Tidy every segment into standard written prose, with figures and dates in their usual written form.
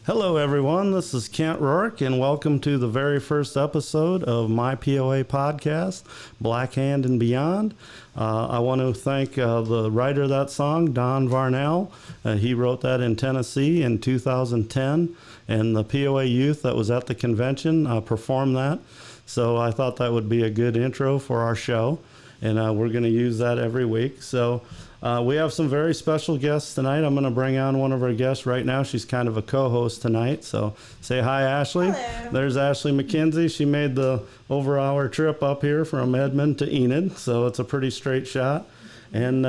Hello, everyone. This is Kent Rourke, and welcome to the very first episode of my POA podcast, Black Hand and Beyond. I want to thank the writer of that song, Don Varnell. He wrote that in Tennessee in 2010, and the POA youth that was at the convention performed that. So I thought that would be a good intro for our show, and we're going to use that every week. So we have some very special guests tonight. I'm going to bring on one of our guests right now. She's kind of a co-host tonight. So say hi, Ashley. Hello. There's Ashley McKenzie. She made the over-hour trip up here from Edmond to Enid, so it's a pretty straight shot. And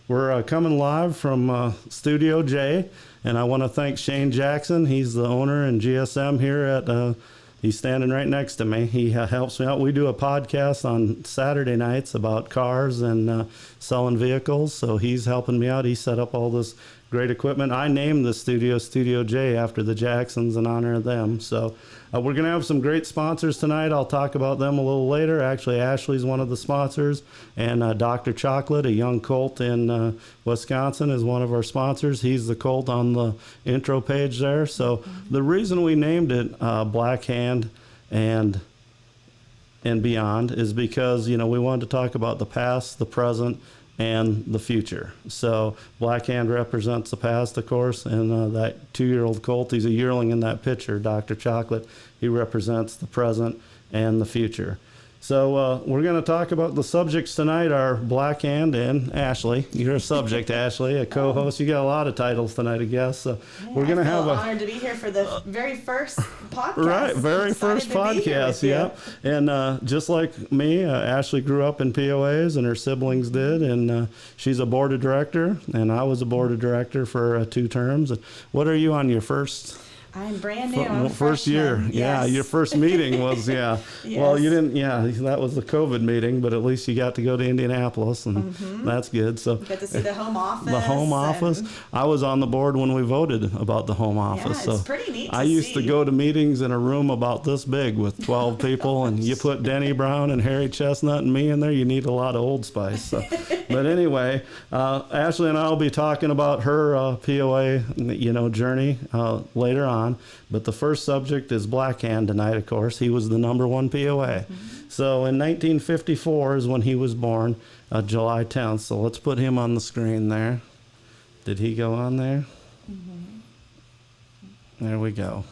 we're coming live from Studio J, and I want to thank Shane Jackson. He's the owner and GSM here at he's standing right next to me. He helps me out. We do a podcast on Saturday nights about cars and selling vehicles. So he's helping me out. He set up all this great equipment. I named the studio Studio J after the Jacksons in honor of them. So we're going to have some great sponsors tonight. I'll talk about them a little later. Actually, Ashley's one of the sponsors. And Dr. Chocolate, a young colt in Wisconsin, is one of our sponsors. He's the colt on the intro page there. So the reason we named it Black Hand and Beyond is because, you know, we wanted to talk about the past, the present, and the future. So Black Hand represents the past, of course, and that 2-year-old colt, he's a yearling in that picture, Dr. Chocolate. He represents the present and the future. So we're going to talk about the subjects tonight are Black Hand and Ashley. You're a subject, Ashley, a co-host. You got a lot of titles tonight, I guess. So we're going to have a honored to be here for the very first podcast. Right, very first podcast, yeah. And just like me, Ashley grew up in POAs, and her siblings did, and she's a board of director, and I was a board of director for 2 terms. What are you on your first? I'm brand new. I'm a first year. freshman. Yeah, Yes. your first meeting was, yeah. Yes. Well, you didn't, yeah, that was the COVID meeting, but at least you got to go to Indianapolis, and that's good. So Got to see the home office. the home office. I was on the board when we voted about the home office. Yeah, it's so pretty neat I to used to see. go to meetings in a room about this big with 12 people, and you put Denny Brown and Harry Chestnut and me in there, you need a lot of Old Spice. So. But anyway, Ashley and I will be talking about her POA, journey later on. But the first subject is Black Hand tonight, of course. He was the number 1 POA. So in 1954 is when he was born, July 10th. So let's put him on the screen there. Did he go on there? There we go.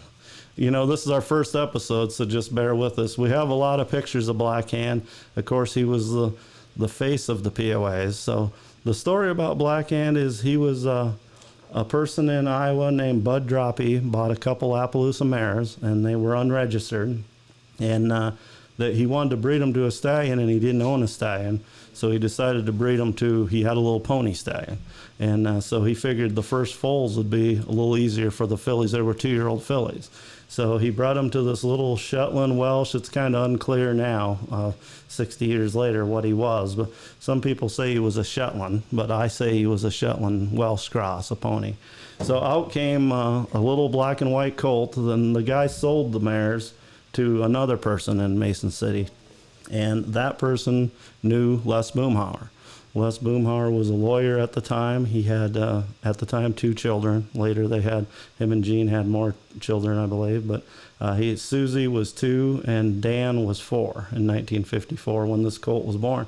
You know, this is our first episode, so just bear with us. We have a lot of pictures of Black Hand. Of course, he was the face of the POAs. So the story about Black Hand is he was a person in Iowa named Bud Droppy bought a couple Appaloosa mares, and they were unregistered. And that he wanted to breed them to a stallion, and he didn't own a stallion. So he decided to breed them he had a little pony stallion. And so he figured the first foals would be a little easier for the fillies. They were 2-year-old fillies. So he brought them to this little Shetland Welsh. It's kind of unclear now, 60 years later, what he was. But some people say he was a Shetland, but I say he was a Shetland Welsh cross, a pony. So out came a little black and white colt. Then the guy sold the mares to another person in Mason City, and that person knew Les Boomhauer. Les Boomhauer was a lawyer at the time. He had, at the time, 2 children. Later, him and Jean had more children, I believe. But Susie was 2 and Dan was 4 in 1954 when this colt was born.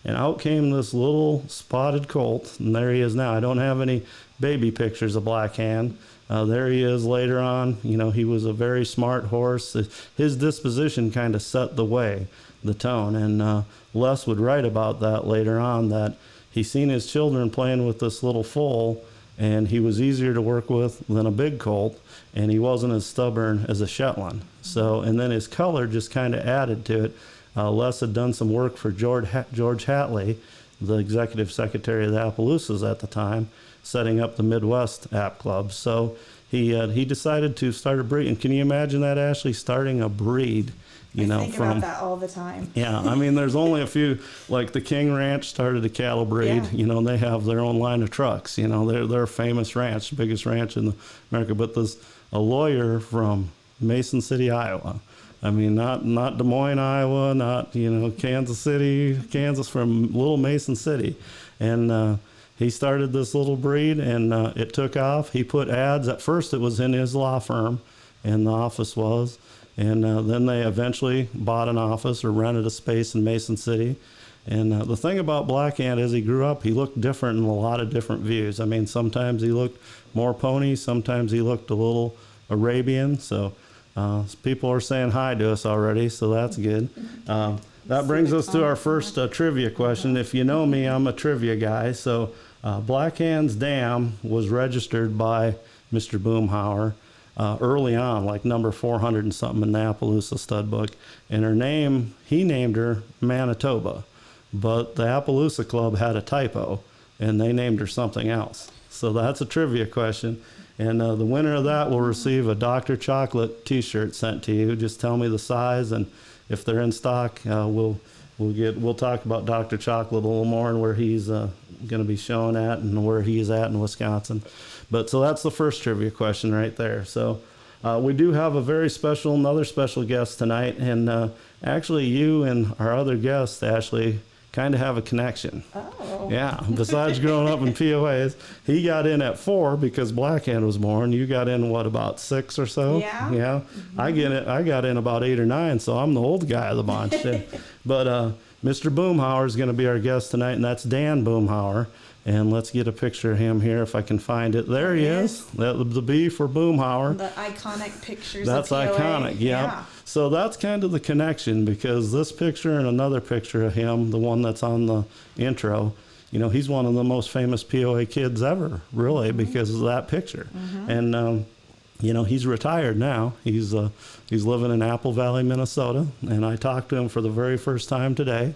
And out came this little spotted colt, and there he is now. I don't have any baby pictures of Black Hand. There he is later on. You know, he was a very smart horse. His disposition kind of set the way, the tone. And Les would write about that later on, that he seen his children playing with this little foal, and he was easier to work with than a big colt, and he wasn't as stubborn as a Shetland. So, and then his color just kind of added to it. Les had done some work for George Hatley, the executive secretary of the Appaloosas at the time, setting up the Midwest App Club. So he decided to start a breed. And can you imagine that, Ashley, starting a breed? I think about that all the time. Yeah, I mean, there's only a few, like the King Ranch started a cattle breed, Yeah. They have their own line of trucks, they're a famous ranch, biggest ranch in America. But there's a lawyer from Mason City, Iowa. I mean, not Des Moines, Iowa, not, Kansas City, Kansas, from little Mason City. And he started this little breed, and it took off. He put ads. At first, it was in his law firm, and the office was. And then they eventually bought an office or rented a space in Mason City. And the thing about Black Ant, as he grew up, he looked different in a lot of different views. I mean, sometimes he looked more pony, sometimes he looked a little Arabian. So people are saying hi to us already, so that's good. That brings us to our first trivia question. If you know me, I'm a trivia guy. So Black Ant's dam was registered by Mr. Boomhauer early on, like number 400 and something in the Appaloosa stud book. And her name, he named her Manitoba. But the Appaloosa Club had a typo, and they named her something else. So that's a trivia question. And the winner of that will receive a Dr. Chocolate T-shirt sent to you. Just tell me the size, and if they're in stock, we'll talk about Dr. Chocolate a little more and where he's going to be shown at and where he's at in Wisconsin. But so that's the first trivia question right there. So we do have another special guest tonight, and actually you and our other guest, Ashley, kind of have a connection. Oh. Yeah. Besides growing up in POAs, he got in at 4 because Black Ant was born. You got in what, about 6 or so? Yeah. Yeah. Mm-hmm. I got in about 8 or 9, so I'm the old guy of the bunch. But Mr. Boomhauer is going to be our guest tonight, and that's Dan Boomhauer. And let's get a picture of him here if I can find it. There he is. The B for Boomhauer. The iconic pictures. That's of POA. iconic. Yeah. So that's kind of the connection, because this picture and another picture of him, the one that's on the intro, you know, he's one of the most famous POA kids ever, really, mm-hmm. because of that picture. Mm-hmm. And you know, he's retired now. He's living in Apple Valley, Minnesota, and I talked to him for the very first time today,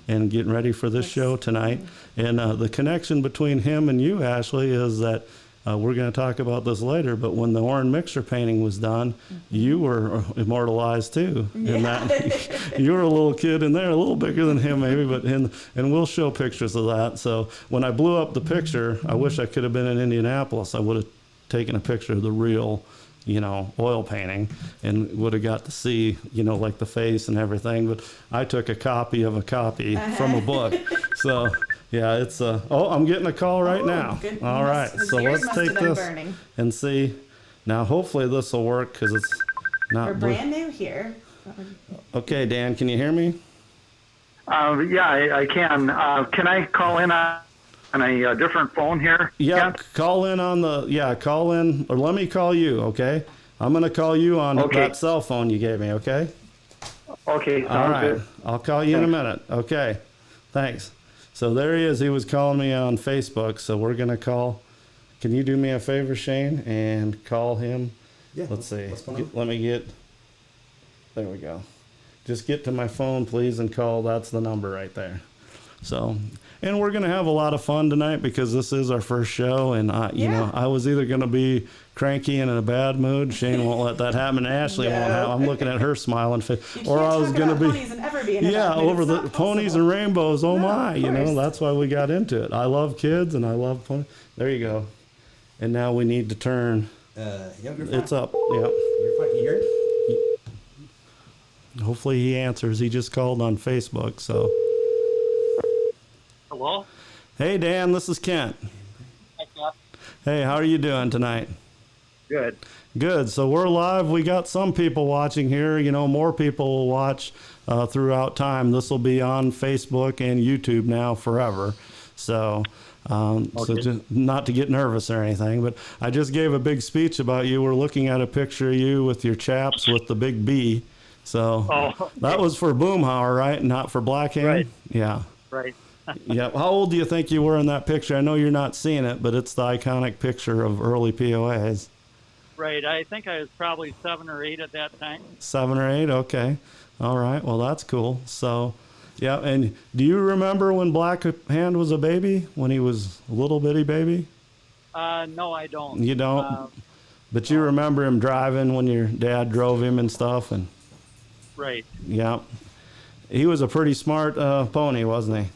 and getting ready for this show tonight. And the connection between him and you, Ashley, is that we're going to talk about this later, but when the Oren Mixer painting was done, mm-hmm. you were immortalized too. Yeah. In that you were a little kid in there, a little bigger than him maybe, but and we'll show pictures of that. So when I blew up the picture, I wish I could have been in Indianapolis. I would have taken a picture of the real, you know, oil painting, and would have got to see, you know, like the face and everything. But I took a copy of a copy from a book. So yeah, it's I'm getting a call right now. Goodness. All right, so let's take this and see. Now hopefully this will work, because it's not. We're brand new here. Okay, Dan, can you hear me? Yeah, I can. Can I call in on a different phone here? Yeah, call in, or let me call you, okay? I'm going to call you on that cell phone you gave me, okay? Okay, sounds all right. Good. I'll call you in a minute. Okay, thanks. So there he is. He was calling me on Facebook, so we're going to call. Can you do me a favor, Shane, and call him? Yeah. Let's see. Let me get. There we go. Just get to my phone, please, and call. That's the number right there. So, and we're going to have a lot of fun tonight, because this is our first show, and you know, I was either going to be cranky and in a bad mood. Shane won't let that happen. Ashley won't have. I'm looking at her smiling face. Or I was going to be over the ponies and rainbows. Oh my, you know, that's why we got into it. I love kids and I love ponies. There you go. And now we need to turn. It's up. Yep. You're fine. Can you hear it? Hopefully he answers. He just called on Facebook, so. Hello? Hey, Dan, this is Kent. Hi, Kent. Hey, how are you doing tonight? Good. Good. So we're live. We got some people watching here. You know, more people will watch throughout time. This will be on Facebook and YouTube now forever. So, not to get nervous or anything, but I just gave a big speech about you. We're looking at a picture of you with your chaps with the big B. So that was for Boomhauer, right? Not for Black Ant? Right. Yeah. Right. Yeah. How old do you think you were in that picture? I know you're not seeing it, but it's the iconic picture of early POAs. Right. I think I was probably 7 or 8 at that time. 7 or 8? Okay. All right. Well, that's cool. So, yeah. And do you remember when Black Hand was a baby, when he was a little bitty baby? No, I don't. You don't? But you remember him driving when your dad drove him and stuff? And right. yeah. He was a pretty smart pony, wasn't he?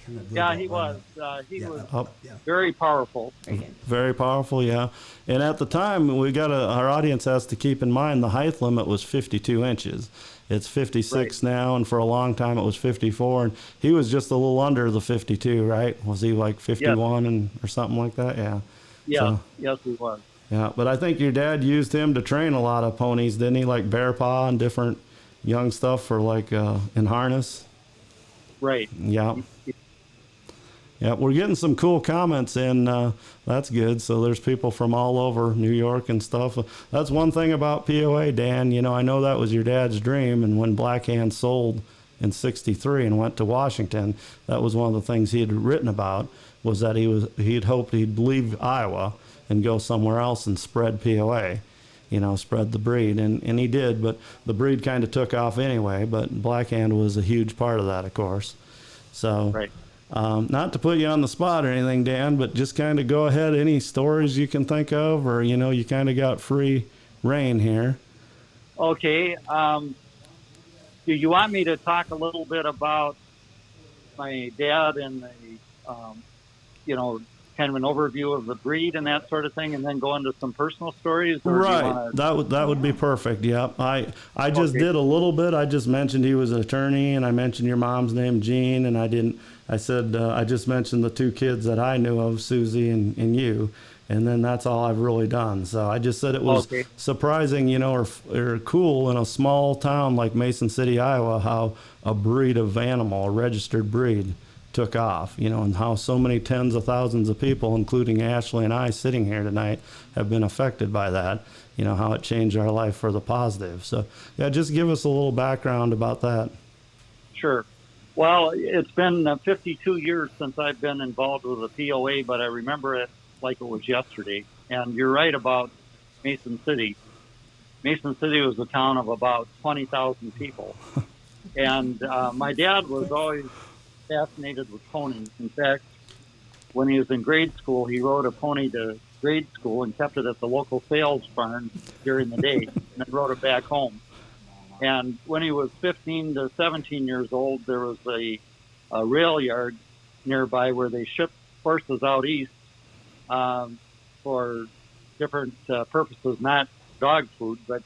kind of Yeah, blue he ball, was. He was Up. yeah. very powerful. Very good. Very powerful, yeah. And at the time, our audience has to keep in mind the height limit was 52 inches. It's 56 now, and for a long time it was 54. And he was just a little under the 52, right? Was he like 51 or something like that? Yeah. Yeah, So, yes, he was. yeah, but I think your dad used him to train a lot of ponies, didn't he? Like bear paw and different young stuff for like in harness. Right. Yeah. Yeah, we're getting some cool comments in. That's good. So there's people from all over New York and stuff. That's one thing about POA, Dan. You know, I know that was your dad's dream. And when Black Hand sold in '63 and went to Washington, that was one of the things he had written about, was that he'd hoped he'd leave Iowa and go somewhere else and spread POA. You know, spread the breed, and he did. But the breed kind of took off anyway. But Black Hand was a huge part of that, of course. So. Right. Not to put you on the spot or anything, Dan, but just kind of go ahead. Any stories you can think of, or, you know, you kind of got free reign here. Okay. Do you want me to talk a little bit about my dad and the, you know, kind of an overview of the breed and that sort of thing, and then go into some personal stories? Or Right. Do you wanna... That would be perfect. Yep. I just Okay. did a little bit. I just mentioned he was an attorney, and I mentioned your mom's name, Jean, and I said I just mentioned the two kids that I knew of, Susie and you, and then that's all I've really done. So I just said it was Okay. surprising, you know, or cool in a small town like Mason City, Iowa, how a breed of animal, a registered breed, took off, you know, and how so many tens of thousands of people, including Ashley and I sitting here tonight, have been affected by that, you know, how it changed our life for the positive. So, yeah, just give us a little background about that. Sure. Well, it's been 52 years since I've been involved with the POA, but I remember it like it was yesterday. And you're right about Mason City. Mason City was a town of about 20,000 people. And my dad was always fascinated with ponies. In fact, when he was in grade school, he rode a pony to grade school and kept it at the local sales barn during the day and then rode it back home. And when he was 15 to 17 years old, there was a rail yard nearby where they shipped horses out east for different purposes, not dog food, but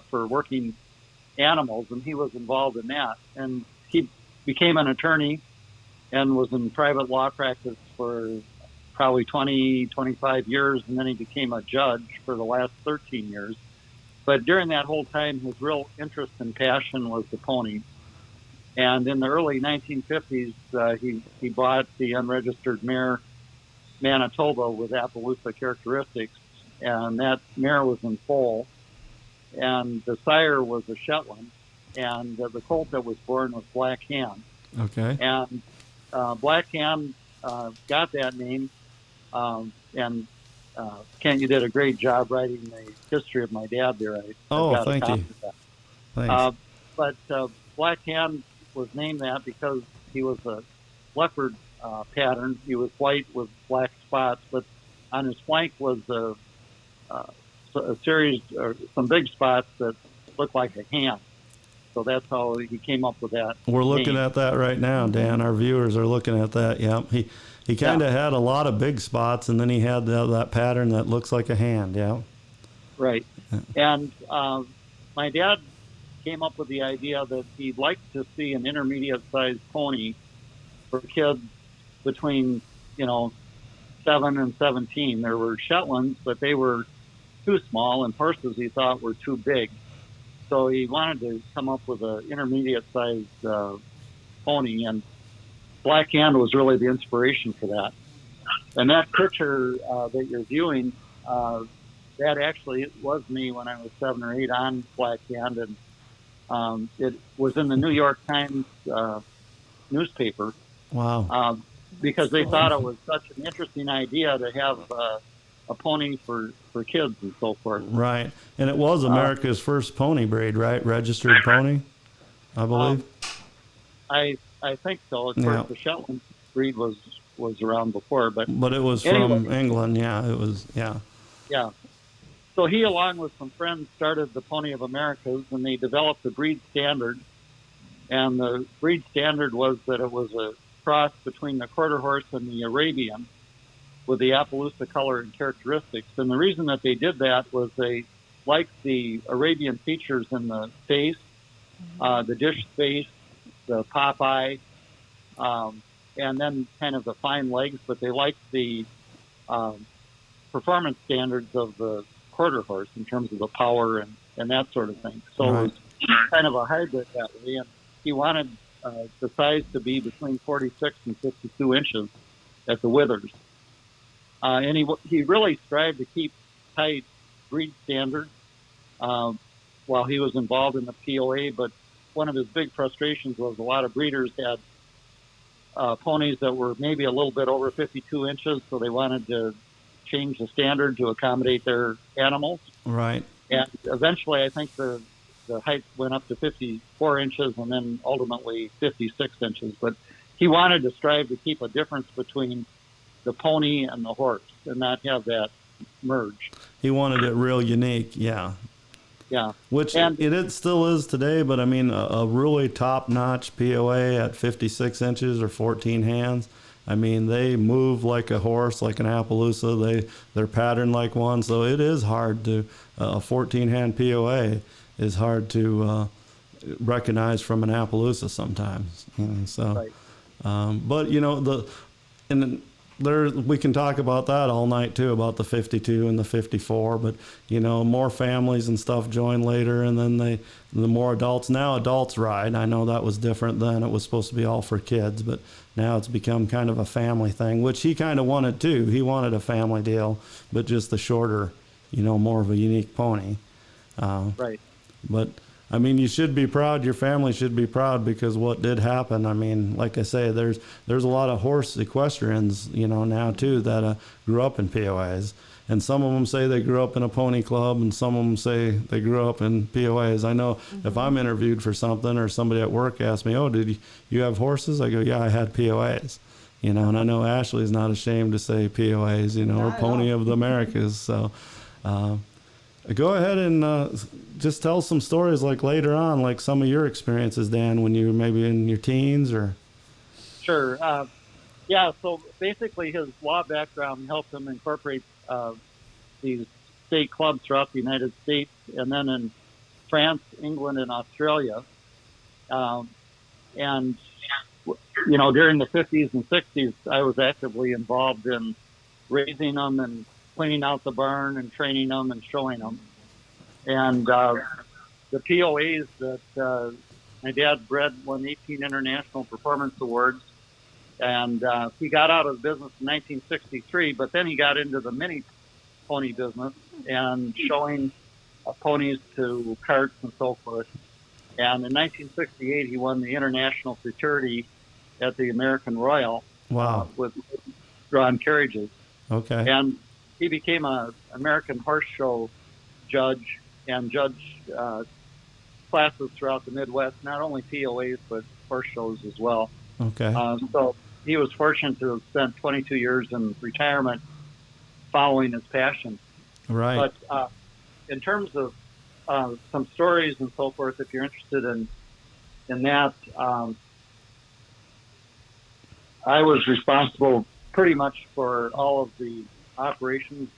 for working animals. And he was involved in that. And he became an attorney and was in private law practice for probably 20, 25 years. And then he became a judge for the last 13 years. But during that whole time, his real interest and passion was the pony. And in the early 1950s, he bought the unregistered mare Manitoba with Appaloosa characteristics, and that mare was in foal. And the sire was a Shetland, and the colt that was born was Black Hand. Okay. And Black Hand got that name, and Kent, you did a great job writing the history of my dad there. I've got a Thank copy you. of that. Thanks. But Black Hand was named that because he was a leopard pattern. He was white with black spots, but on his flank was a series or some big spots that looked like a hand. So that's how he came up with that. We're looking name. at that right now, Dan. Our viewers are looking at that. Yeah. He kind of had a lot of big spots, and then he had that pattern that looks like a hand. Yeah. Right. And my dad came up with the idea that he'd like to see an intermediate-sized pony for kids between, 7 and 17. There were Shetlands, but they were too small, and horses he thought were too big. So he wanted to come up with an intermediate-sized pony, and Black Hand was really the inspiration for that. And that picture that you're viewing, that actually was me when I was 7 or 8 on Black Hand, and it was in the New York Times newspaper. Wow. Because they thought it was such an interesting idea to have a pony for kids and so forth. Right. And it was America's first pony breed, right? Registered pony, I believe. I think so. Of course, the Shetland breed was around before, but it was anyway. from England. Yeah, it was. Yeah. Yeah. So he, along with some friends, started the Pony of Americas, and they developed the breed standard. And the breed standard was that it was a cross between the quarter horse and the Arabian with the Appaloosa color and characteristics. And the reason that they did that was they liked the Arabian features in the face, the dish face, the pop eye, and then kind of the fine legs, but they liked the performance standards of the quarter horse in terms of the power and that sort of thing. So it was kind of a hybrid that way. And he wanted the size to be between 46 and 52 inches at the withers. And he really strived to keep tight breed standards while he was involved in the POA. But one of his big frustrations was a lot of breeders had ponies that were maybe a little bit over 52 inches, so they wanted to change the standard to accommodate their animals. Right. And eventually, I think the height went up to 54 inches and then ultimately 56 inches. But he wanted to strive to keep a difference between the pony and the horse and not have that merge. He wanted it real unique, yeah. Yeah. Which it still is today, but I mean, a really top-notch POA at 56 inches or 14 hands, I mean, they move like a horse, like an Appaloosa. They're patterned like one, so it is hard to, a 14-hand POA is hard to recognize from an Appaloosa sometimes. So, right. but, you know, we can talk about that all night too, about the 52 and the 54, but you know, more families and stuff join later, and then the more adults. Now adults ride. I know that was different then. It was supposed to be all for kids, but now it's become kind of a family thing, which he kind of wanted too. He wanted a family deal, but just the shorter, you know, more of a unique pony. Right. But I mean, you should be proud. Your family should be proud, because what did happen, I mean, like I say, there's a lot of horse equestrians, you know, now too, that grew up in POAs. And some of them say they grew up in a pony club, and some of them say they grew up in POAs. I know if I'm interviewed for something, or somebody at work asks me, "Oh, did you have horses?" I go, "Yeah, I had POAs." You know, and I know Ashley's not ashamed to say POAs, you know, or Pony of the Americas. So go ahead and just tell some stories, like later on, like some of your experiences, Dan, when you were maybe in your teens or. Sure. Yeah, so basically his law background helped him incorporate these state clubs throughout the United States, and then in France, England, and Australia. And, you know, during the 50s and 60s, I was actively involved in raising them and cleaning out the barn and training them and showing them. And the POAs that my dad bred won 18 international performance awards. And he got out of the business in 1963, but then he got into the mini pony business and showing ponies to carts and so forth. And in 1968, he won the international futurity at the American Royal. Wow. With drawn carriages. Okay. And he became an American horse show judge and judged classes throughout the Midwest, not only POAs, but horse shows as well. Okay. So he was fortunate to have spent 22 years in retirement following his passion. Right. But in terms of some stories and so forth, if you're interested in that, I was responsible pretty much for all of the operations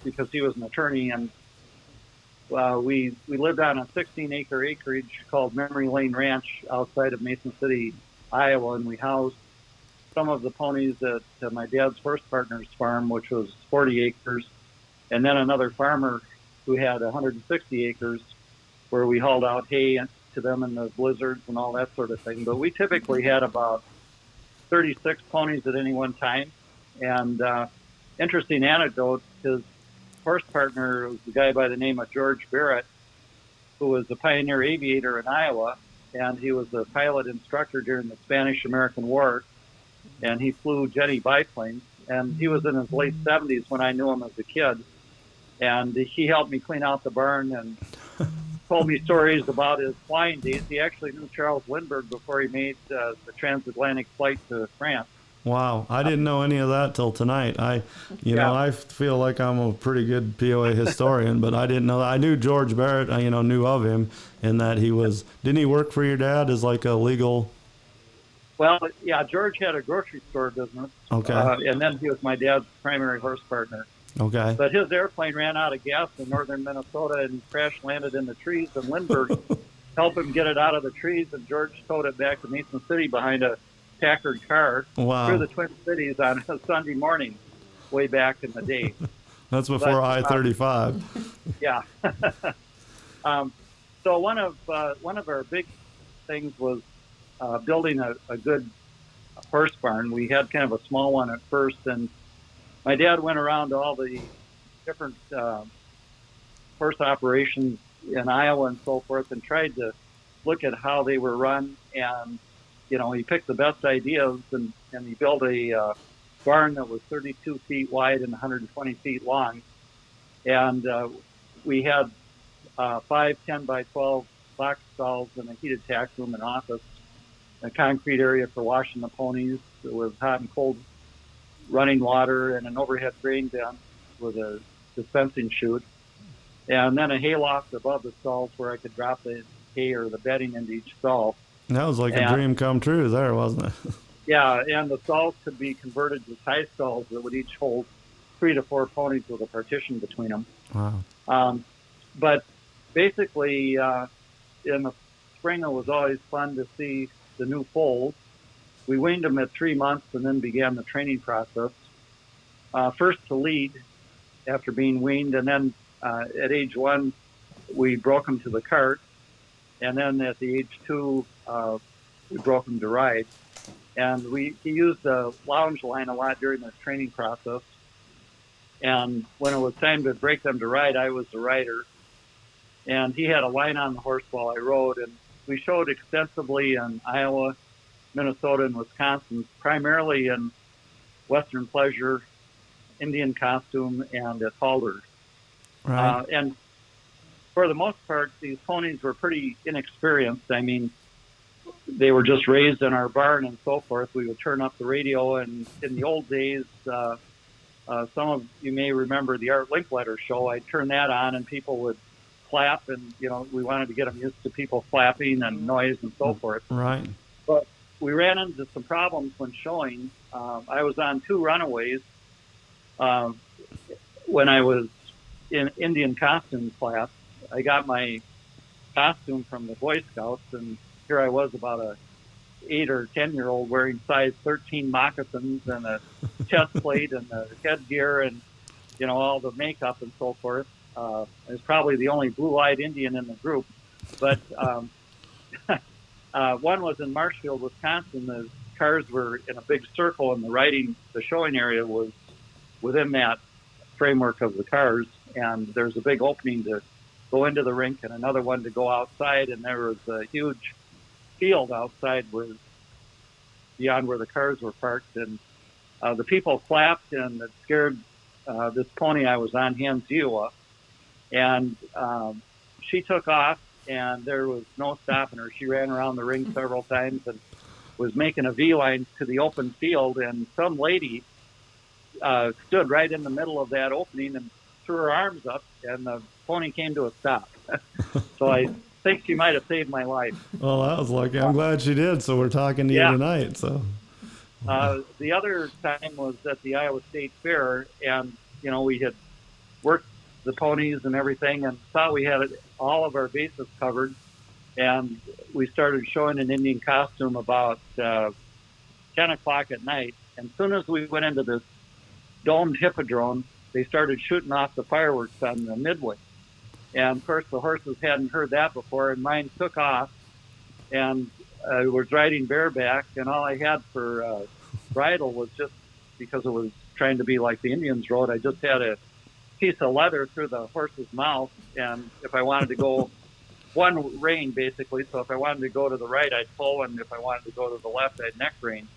because he was an attorney, and we lived on a 16-acre acreage called Memory Lane Ranch outside of Mason City, Iowa, and we housed some of the ponies at my dad's first partner's farm, which was 40 acres, and then another farmer who had 160 acres where we hauled out hay to them in the blizzards and all that sort of thing. But we typically had about 36 ponies at any one time. And interesting anecdote, his horse partner was a guy by the name of George Barrett, who was a pioneer aviator in Iowa, and he was a pilot instructor during the Spanish-American War, and he flew Jenny biplanes, and he was in his late 70s when I knew him as a kid, and he helped me clean out the barn and told me stories about his flying days. He actually knew Charles Lindbergh before he made the transatlantic flight to France. Wow, I didn't know any of that till tonight. I feel like I'm a pretty good POA historian, but I didn't know that. I knew George Barrett, knew of him, in that he was, didn't he work for your dad as like a legal Well, yeah, George had a grocery store business. Okay. And then he was my dad's primary horse partner. Okay. But his airplane ran out of gas in northern Minnesota and crash landed in the trees. And Lindbergh helped him get it out of the trees. And George towed it back to Mason City behind a Packard car Wow. through the Twin Cities on a Sunday morning, way back in the day. That's before I-35. Yeah. So one of our big things was building a good horse barn. We had kind of a small one at first, and my dad went around to all the different horse operations in Iowa and so forth, and tried to look at how they were run. And he picked the best ideas, and he built a barn that was 32 feet wide and 120 feet long. And we had 5 10 by 12 box stalls and a heated tack room and office, a concrete area for washing the ponies with hot and cold running water, and an overhead grain bin with a dispensing chute, and then a hay loft above the stalls where I could drop the hay or the bedding into each stall. That was like a dream come true there, wasn't it? Yeah, and the stalls could be converted to tie stalls that would each hold 3 to 4 ponies with a partition between them. Wow. But basically, in the spring, it was always fun to see the new foals. We weaned them at 3 months and then began the training process. First to lead after being weaned, and then at age 1, we broke them to the cart. And then at the age 2, we broke them to ride. And he used the lounge line a lot during the training process. And when it was time to break them to ride, I was the rider. And he had a line on the horse while I rode. And we showed extensively in Iowa, Minnesota, and Wisconsin, primarily in Western Pleasure, Indian Costume, and at Halder. Right. And for the most part, these ponies were pretty inexperienced. I mean, they were just raised in our barn and so forth. We would turn up the radio, and in the old days, some of you may remember the Art Linkletter show. I'd turn that on, and people would clap, and we wanted to get them used to people clapping and noise and so forth. Right. But we ran into some problems when showing. I was on 2 runaways when I was in Indian costume class. I got my costume from the Boy Scouts, and here I was, about a 8 or 10-year-old, wearing size 13 moccasins and a chest plate and the headgear and all the makeup and so forth. I was probably the only blue-eyed Indian in the group, but one was in Marshfield, Wisconsin. The cars were in a big circle, and the showing area was within that framework of the cars, and there's a big opening to go into the rink and another one to go outside, and there was a huge field outside beyond where the cars were parked, and the people clapped, and it scared this pony I was on, Hanzioa, and she took off, and there was no stopping her. She ran around the ring several times and was making a V-line to the open field, and some lady stood right in the middle of that opening and threw her arms up, and the pony came to a stop. So I think she might have saved my life. Well, that was lucky. I'm glad she did. So we're talking to you tonight. So the other time was at the Iowa State Fair, and we had worked the ponies and everything, and thought we had all of our bases covered. And we started showing an Indian costume about 10 o'clock at night. And as soon as we went into this domed hippodrome, they started shooting off the fireworks on the midway. And of course, the horses hadn't heard that before, and mine took off. And I was riding bareback, and all I had for bridle was, just because it was trying to be like the Indians rode, I just had a piece of leather through the horse's mouth. And if I wanted to go one rein, basically, so if I wanted to go to the right, I'd pull, and if I wanted to go to the left, I'd neck rein.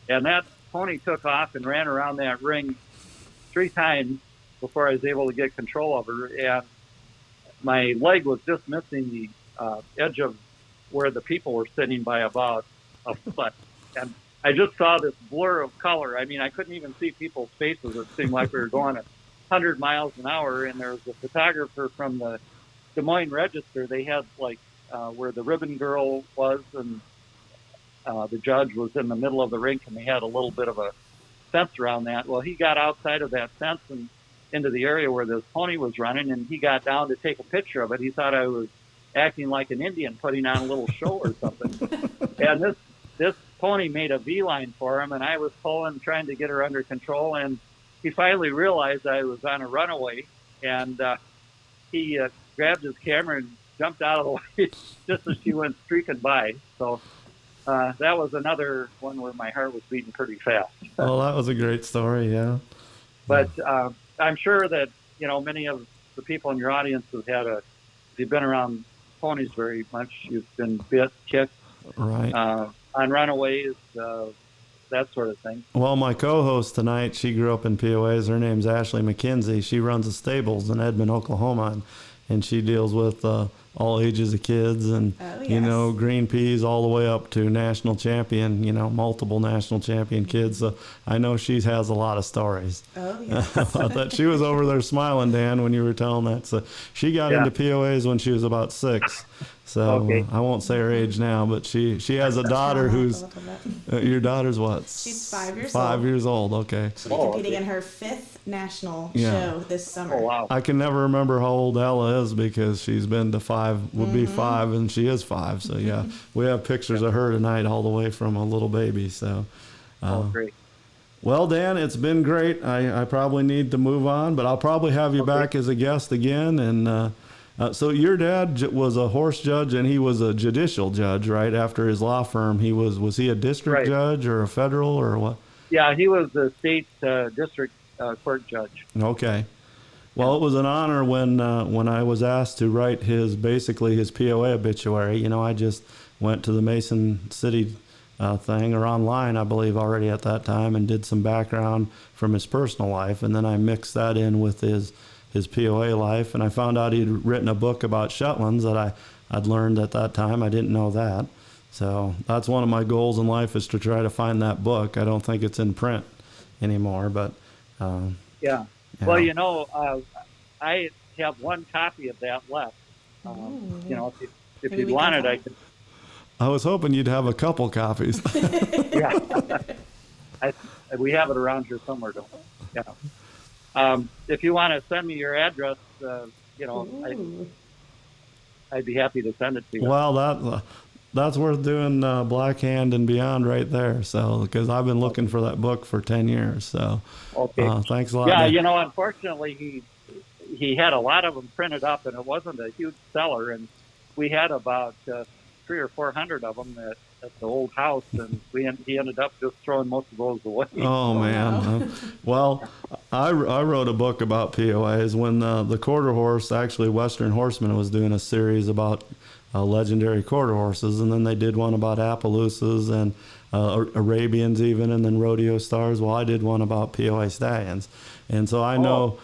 And that pony took off and ran around that ring 3 times before I was able to get control of her. And my leg was just missing the edge of where the people were sitting by about a foot. And I just saw this blur of color. I mean, I couldn't even see people's faces. It seemed like we were going at 100 miles an hour. And there was a photographer from the Des Moines Register. They had where the ribbon girl was, and the judge was in the middle of the rink, and they had a little bit of a fence around that. Well, he got outside of that fence and into the area where this pony was running, and he got down to take a picture of it. He thought I was acting like an Indian putting on a little show or something. And this pony made a beeline for him, and I was pulling, trying to get her under control, and he finally realized I was on a runaway, and he grabbed his camera and jumped out of the way just as she went streaking by. So that was another one where my heart was beating pretty fast. Well, that was a great story, yeah. But I'm sure that, many of the people in your audience if you've been around ponies very much, you've been bit, kicked, Right. On runaways, that sort of thing. Well, my co-host tonight, she grew up in POAs. Her name's Ashley McKenzie. She runs the stables in Edmond, Oklahoma, and she deals with all ages of kids and, green peas all the way up to national champion, multiple national champion kids. So I know she has a lot of stories. Oh, yes. About that. She was over there smiling, Dan, when you were telling that. So she got into POAs when she was about 6. So I won't say her age now, but she has a daughter who's your daughter's what? She's 5 years old. 5 years old. Okay. She'll be competing in her 5th national show this summer. Oh, wow. I can never remember how old Ella is because she's been to 5, would be 5, and she is 5. So yeah, we have pictures of her tonight all the way from a little baby. So. Great. Well, Dan, it's been great. I probably need to move on, but I'll probably have you back as a guest again. And so your dad was a horse judge, and he was a judicial judge, right? After his law firm, was he a district judge or a federal or what? Yeah, he was the state district court judge. Okay. Well, it was an honor when I was asked to write his POA obituary. I just went to the Mason City thing, or online, I believe, already at that time, and did some background from his personal life, and then I mixed that in with his POA life, and I found out he'd written a book about Shetlands that I'd learned at that time. I didn't know that. So that's one of my goals in life, is to try to find that book. I don't think it's in print anymore, but yeah. Well, I have one copy of that left. If you want it, I could. I was hoping you'd have a couple copies. Yeah. We have it around here somewhere, don't we? Yeah. If you want to send me your address, I'd be happy to send it to you. Well, that's worth doing Black Hand and Beyond right there. So, because I've been looking for that book for 10 years. So, thanks a lot. Yeah, unfortunately, he had a lot of them printed up, and it wasn't a huge seller. And we had about 300 or 400 of them at the old house, and he ended up just throwing most of those away. Oh, man. Well, I wrote a book about POAs when the quarter horse, actually Western Horseman, was doing a series about legendary quarter horses, and then they did one about Appaloosas and Arabians even, and then rodeo stars. Well, I did one about POA stallions, and so I know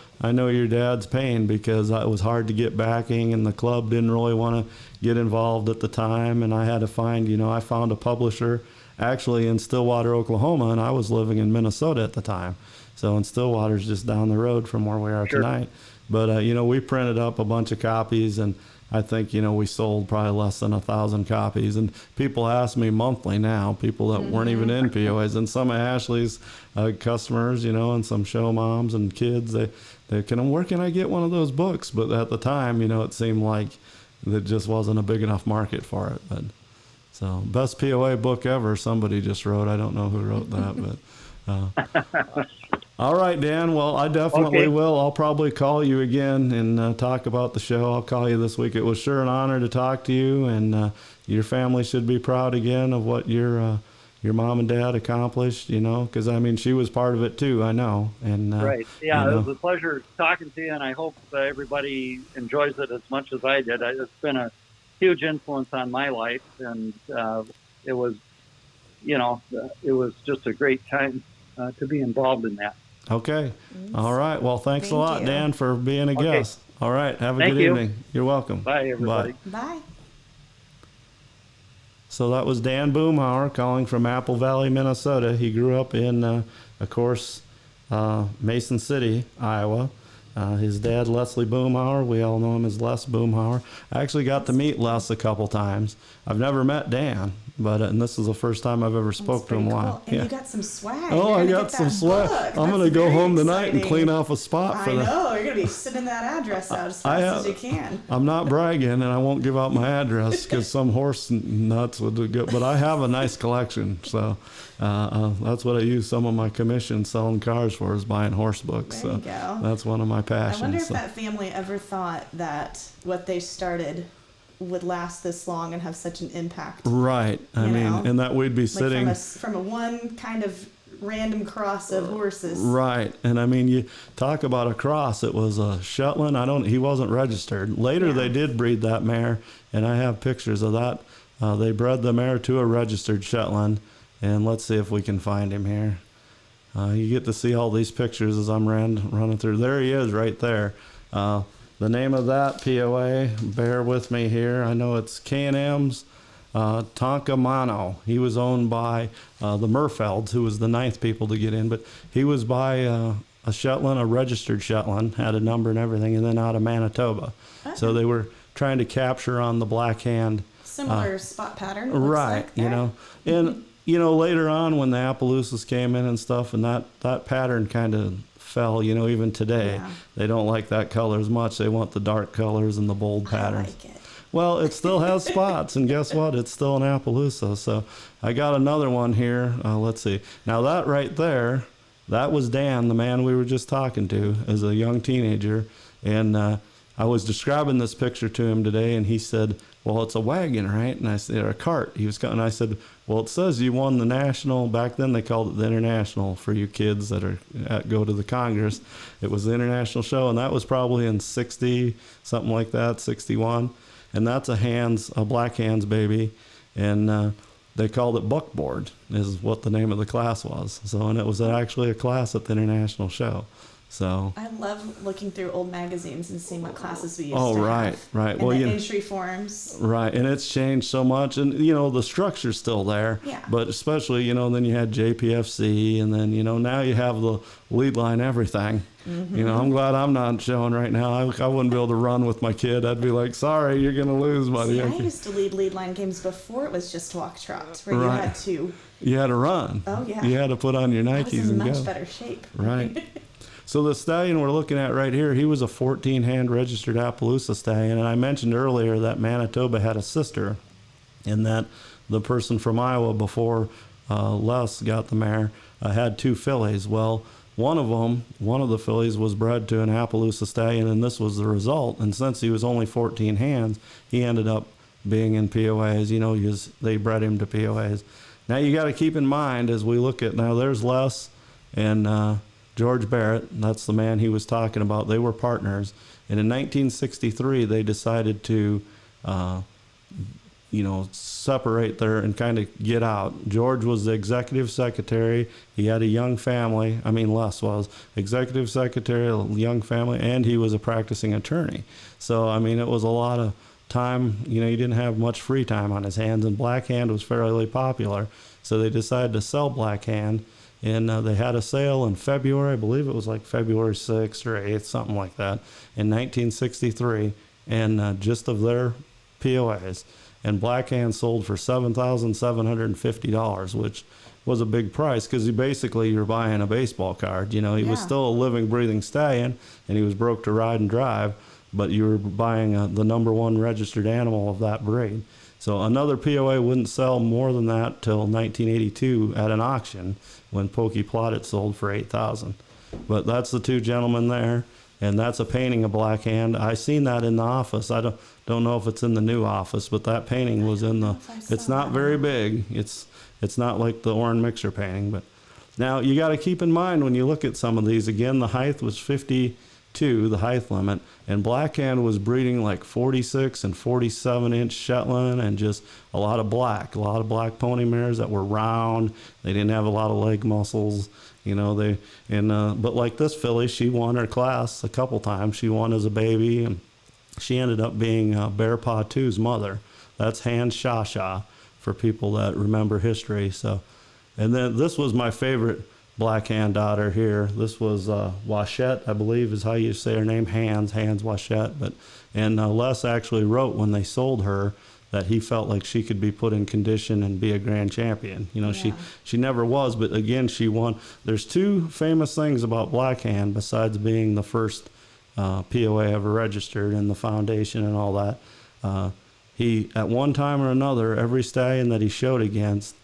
your dad's pain, because it was hard to get backing, and the club didn't really want to get involved at the time, and I had to find, I found a publisher actually in Stillwater, Oklahoma, and I was living in Minnesota at the time. So, and Stillwater's just down the road from where we are tonight. But, we printed up a bunch of copies, and I think, we sold probably less than 1,000 copies. And people ask me monthly now, people that weren't even in POAs, and some of Ashley's customers, and some show moms and kids, they where can I get one of those books? But at the time, it seemed like there just wasn't a big enough market for it. But so, best POA book ever, somebody just wrote. I don't know who wrote that, but all right, Dan. Well, I definitely will. I'll probably call you again and talk about the show. I'll call you this week. It was sure an honor to talk to you, and your family should be proud again of what your mom and dad accomplished, because she was part of it too, I know. And right. Yeah, it was a pleasure talking to you, and I hope everybody enjoys it as much as I did. It's been a huge influence on my life, and it was just a great time to be involved in that. Okay. All right. Well, thanks a lot, Dan, for being a guest. All right. Have a good evening. You're welcome. Bye, everybody. Bye. So that was Dan Boomhauer calling from Apple Valley, Minnesota. He grew up in, of course, Mason City, Iowa. His dad, Leslie Boomhauer, we all know him as Les Boomhauer. I actually got to meet Les a couple times. I've never met Dan, but and this is the first time I've ever spoke to him Cool. live. And you got some swag. Oh, You're I gonna got get some that swag. book. I'm That's gonna go very home tonight and exciting. clean off a spot for I that. know. You're gonna be sending that address out as I fast as have- you can. I'm not bragging, and I won't give out my address because some horse nuts would go. But I have a nice collection, so that's what I use some of my commission selling cars for, is buying horse books. There So you go. that's one of my I passions. wonder if so. that family ever thought that what they started would last this long and have such an impact. Right. I You mean, know, and that we'd be Like sitting. from a one kind of random cross of horses. Right, and I mean, you talk about a cross. It was a Shetland. He wasn't registered. Later, Yeah. they did breed that mare, and I have pictures of that. They bred the mare to a registered Shetland, and let's see if we can find him here. You get to see all these pictures as I'm running through. There he is, right there. The name of that POA. Bear with me here. I know it's K&M's. Tonka Mono. He was owned by the Murfelds, who was the ninth people to get in, but he was by a Shetland, a registered Shetland, had a number and everything, and then out of Manitoba. So they were trying to capture on the black hand. Similar spot pattern. it looks Right, like you there. know. And, you know, later on when the Appaloosas came in and stuff, and that pattern kind of fell, you know, even today. Yeah. They don't like that color as much. They want the dark colors and the bold patterns. I like it. Well, it still has spots, and guess what? It's still an Appaloosa. So I got another one here. Let's see. Now that right there, that was Dan, the man we were just talking to, as a young teenager. And I was describing this picture to him today, and he said, "Well, it's a wagon, right?" And I said, "Or a cart." He was, and I said, "Well, it says you won the national." Back then, they called it the international for you kids that go to the Congress. It was the international show, and that was probably in '60, something like that, '61. And that's a black hands baby, and they called it buckboard, is what the name of the class was. So, and it was actually a class at the international show. So. I love looking through old magazines and seeing what classes we used Oh, to right, have. right. And Well, the you know, entry forms. right, and it's changed so much, and you know the structure's still there. Yeah. But especially, you know, then you had JPFC, and then, you know, now you have the lead line everything. Mm-hmm. You know, I'm glad I'm not showing right now. I wouldn't be able to run with my kid. I'd be like, "Sorry, you're gonna lose, buddy." See, I used to lead line games before it was just walk trot, where you Right. had to. You had to run. Oh, yeah. You had to put on your I was Nikes in and much go. better shape. Right. So the stallion we're looking at right here, he was a 14-hand registered Appaloosa stallion, and I mentioned earlier that Manitoba had a sister, and that the person from Iowa before Les got the mare had two fillies. Well, one of the fillies was bred to an Appaloosa stallion, and this was the result. And since he was only 14 hands, he ended up being in POAs. You know, they bred him to POAs. Now you got to keep in mind as we look at, now there's Les and George Barrett. That's the man he was talking about. They were partners. And in 1963, they decided to, separate there and kind of get out. George was the executive secretary. He had a young family. I mean, Les was executive secretary, a young family, and he was a practicing attorney. So, I mean, it was a lot of time. You know, he didn't have much free time on his hands, and Black Hand was fairly popular. So they decided to sell Black Hand. And they had a sale in February, I believe it was like February 6th or 8th, something like that, in 1963, and just of their POAs. And Black Hand sold for $7,750, which was a big price because you're buying a baseball card. You know, he was Yeah. still a living, breathing stallion, and he was broke to ride and drive, but you were buying the number one registered animal of that breed. So another POA wouldn't sell more than that till 1982 at an auction when Pokey Plotted sold for $8,000. But that's the two gentlemen there, and that's a painting of Black Hand. I seen that in the office. I don't know if it's in the new office, but that painting was in the. It's not very big. It's not like the Orrin Mixer painting, but now you got to keep in mind when you look at some of these. Again, the height was 52, the height limit, and Black Hand was breeding like 46 and 47-inch Shetland, and just a lot of black pony mares that were round. They didn't have a lot of leg muscles, you know. But like this filly, she won her class a couple times. She won as a baby, and she ended up being Bear Paw 2's mother. That's Hand Shasha for people that remember history. So, and then this was my favorite Black Hand daughter here. This was Wachette, I believe is how you say her name, Hans Wachette. And Les actually wrote when they sold her that he felt like she could be put in condition and be a grand champion. You know, she never was, but again, she won. There's two famous things about Black Hand besides being the first POA ever registered and the foundation and all that. He, at one time or another, every stallion that he showed against,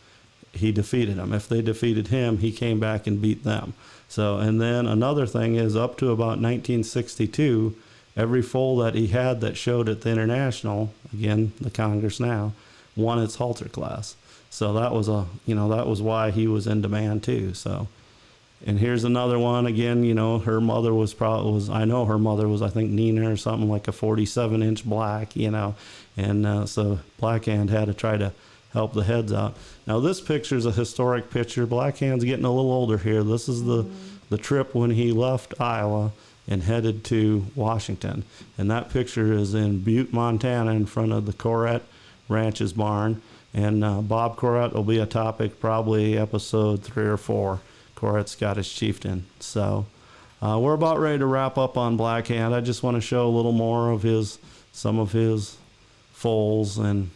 he defeated them. If they defeated him, he came back and beat them. So, and then another thing is up to about 1962, every foal that he had that showed at the International, again, the Congress now, won its halter class. So that was that was why he was in demand too. So, and here's another one again, her mother was I think Nina or something, like a 47-inch black, and so Black Hand had to try to help the heads out. Now this picture is a historic picture. Black Hand's getting a little older here. This is the trip when he left Iowa and headed to Washington. And that picture is in Butte, Montana, in front of the Corrette Ranch's barn. And Bob Corrette will be a topic probably episode 3 or 4, Corrette Scottish Chieftain. So we're about ready to wrap up on Black Hand. I just want to show a little more of some of his foals. And,